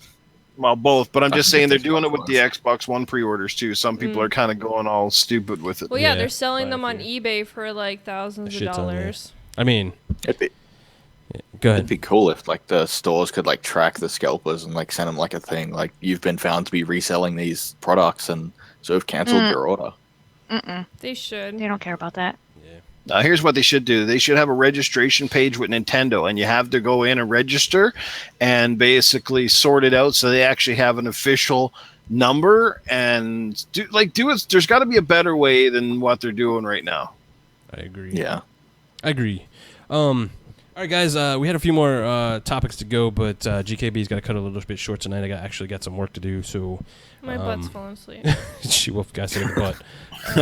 Well, both, but I'm just saying they're Xbox doing it with the One. Xbox One pre-orders too. Some people are kind of going all stupid with it. Well, yeah, Yeah, they're selling quite a them on few. eBay for like thousands of Shit's on there. dollars. I mean, It'd be, go it'd ahead. be cool if like the stores could like track the scalpers and like send them like a thing. Like, you've been found to be reselling these products, and so have cancelled your order. They should. They don't care about that. Here's what they should do. They should have a registration page with Nintendo, and you have to go in and register and basically sort it out so they actually have an official number and do it. There's got to be a better way than what they're doing right now. I agree. Yeah. I agree. All right, guys. We had a few more topics to go, but GKB's got to cut a little bit short tonight. I actually got some work to do, so My butt's falling asleep. SheWulf got to the butt.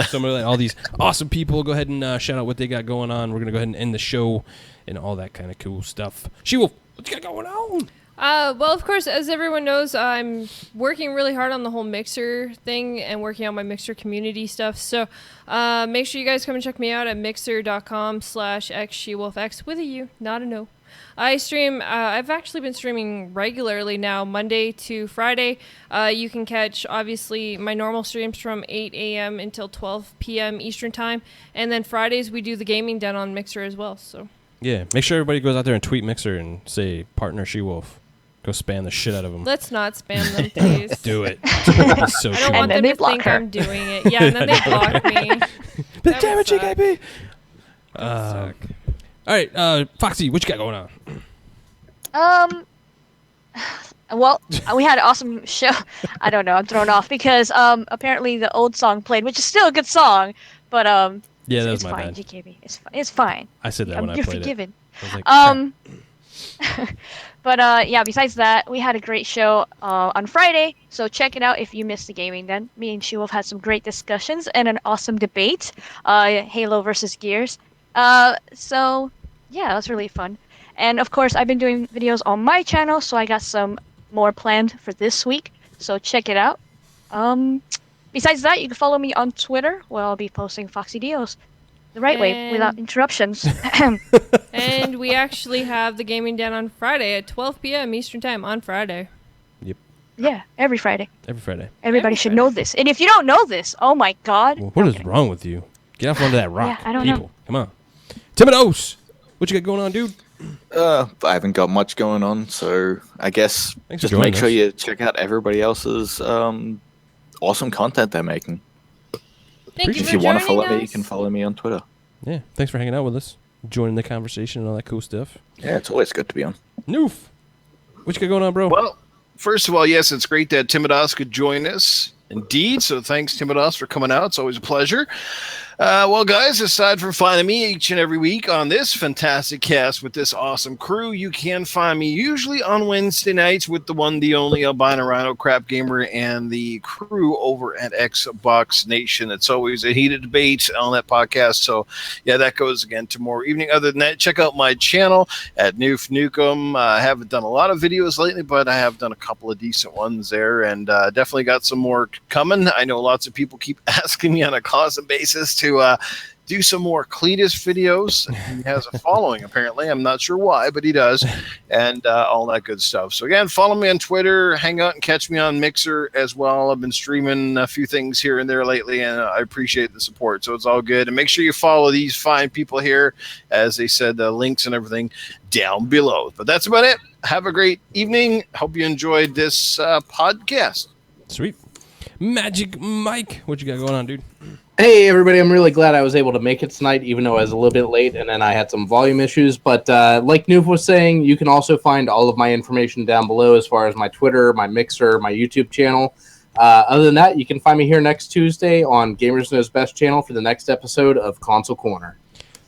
Some of all these awesome people. Go ahead and shout out what they got going on. We're gonna go ahead and end the show and all that kind of cool stuff. SheWulf, what you got going on? Well, of course, as everyone knows, I'm working really hard on the whole Mixer thing and working on my Mixer community stuff. So make sure you guys come and check me out at mixer.com/xSheWulfx with a U, not a no. I stream, I've actually been streaming regularly now, Monday to Friday. You can catch, obviously, my normal streams from 8 a.m. until 12 p.m. Eastern Time. And then Fridays, we do the gaming den on Mixer as well. So Yeah, make sure everybody goes out there and tweet Mixer and say partner SheWulf. Go spam the shit out of them. let's not spam them, please. Do it. It's so I don't cool. want then them they to block think her. I'm doing it. Yeah, and then they block me. But damn it, would suck. GKB. Suck. All right, Foxy, what you got going on? Well, we had an awesome show. I don't know. I'm thrown off because apparently the old song played, which is still a good song, but Yeah, that was it's my fine, bad. GKB. It's fine. I said that when I You're played forgiven. it. I was like, But yeah, besides that, we had a great show on Friday, so check it out if you missed the gaming then. Me and SheWulf had some great discussions and an awesome debate, Halo versus Gears. So yeah, that's really fun. And of course, I've been doing videos on my channel, so I got some more planned for this week, so check it out. Besides that, you can follow me on Twitter, where I'll be posting Foxy Deals the right way, without And- interruptions. And we actually have the gaming den on Friday at 12 p.m. Eastern Time on Friday. Yeah, every Friday. every Friday. Everybody Every should Friday. know this. And if you don't know this, oh my god. Well, what is wrong with you? Get off onto that rock. Yeah, I don't know. People. Come on. Timidos, what you got going on, dude? I haven't got much going on, so I guess Thanks for just make joining sure us. you check out everybody else's awesome content they're making. Thank you If for you want to joining follow me, you us. can follow me on Twitter. Yeah, thanks for hanging out with us, joining the conversation and all that cool stuff. Yeah, it's always good to be on. Newf, what you got going on, bro? Well, first of all, yes, it's great that Timidos could join us. Indeed, so thanks, Timidos, for coming out. It's always a pleasure. Well, guys, aside from finding me each and every week on this fantastic cast with this awesome crew, you can find me usually on Wednesday nights with the one, the only Albino Rhino Crap Gamer and the crew over at Xbox Nation. It's always a heated debate on that podcast. So, yeah, that goes again tomorrow evening. Other than that, check out my channel at Newf Nukem. I haven't done a lot of videos lately, but I have done a couple of decent ones there, and definitely got some more coming. I know lots of people keep asking me on a constant basis to do some more Cletus videos. He has a following, apparently. I'm not sure why, but he does, and all that good stuff. So again, follow me on Twitter, hang out and catch me on Mixer as well. I've been streaming a few things here and there lately, and I appreciate the support. So it's all good. And make sure you follow these fine people here. As they said, the links and everything down below. But that's about it. Have a great evening. Hope you enjoyed this podcast. Sweet. Magic Mike, what you got going on, dude? Hey, everybody. I'm really glad I was able to make it tonight, even though I was a little bit late and then I had some volume issues. But like Newf was saying, you can also find all of my information down below as far as my Twitter, my Mixer, my YouTube channel. Other than that, you can find me here next Tuesday on Gamers Knows Best channel for the next episode of Console Corner.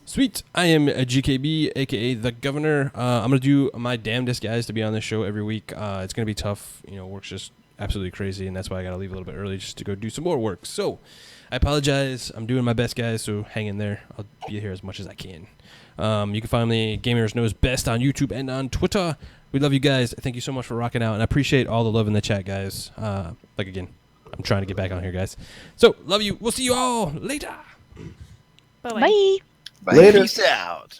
Sweet. I am a GKB, a.k.a. The Governor. I'm going to do my damnedest, guys, to be on this show every week. It's going to be tough. Work's just absolutely crazy, and that's why I got to leave a little bit early just to go do some more work. So I apologize. I'm doing my best, guys, so hang in there. I'll be here as much as I can. You can find me, Gamers Knows Best, on YouTube and on Twitter. We love you guys. Thank you so much for rocking out, and I appreciate all the love in the chat, guys. Again, I'm trying to get back on here, guys. So, love you. We'll see you all later. Bye-bye. Bye. Bye. Later. Peace out.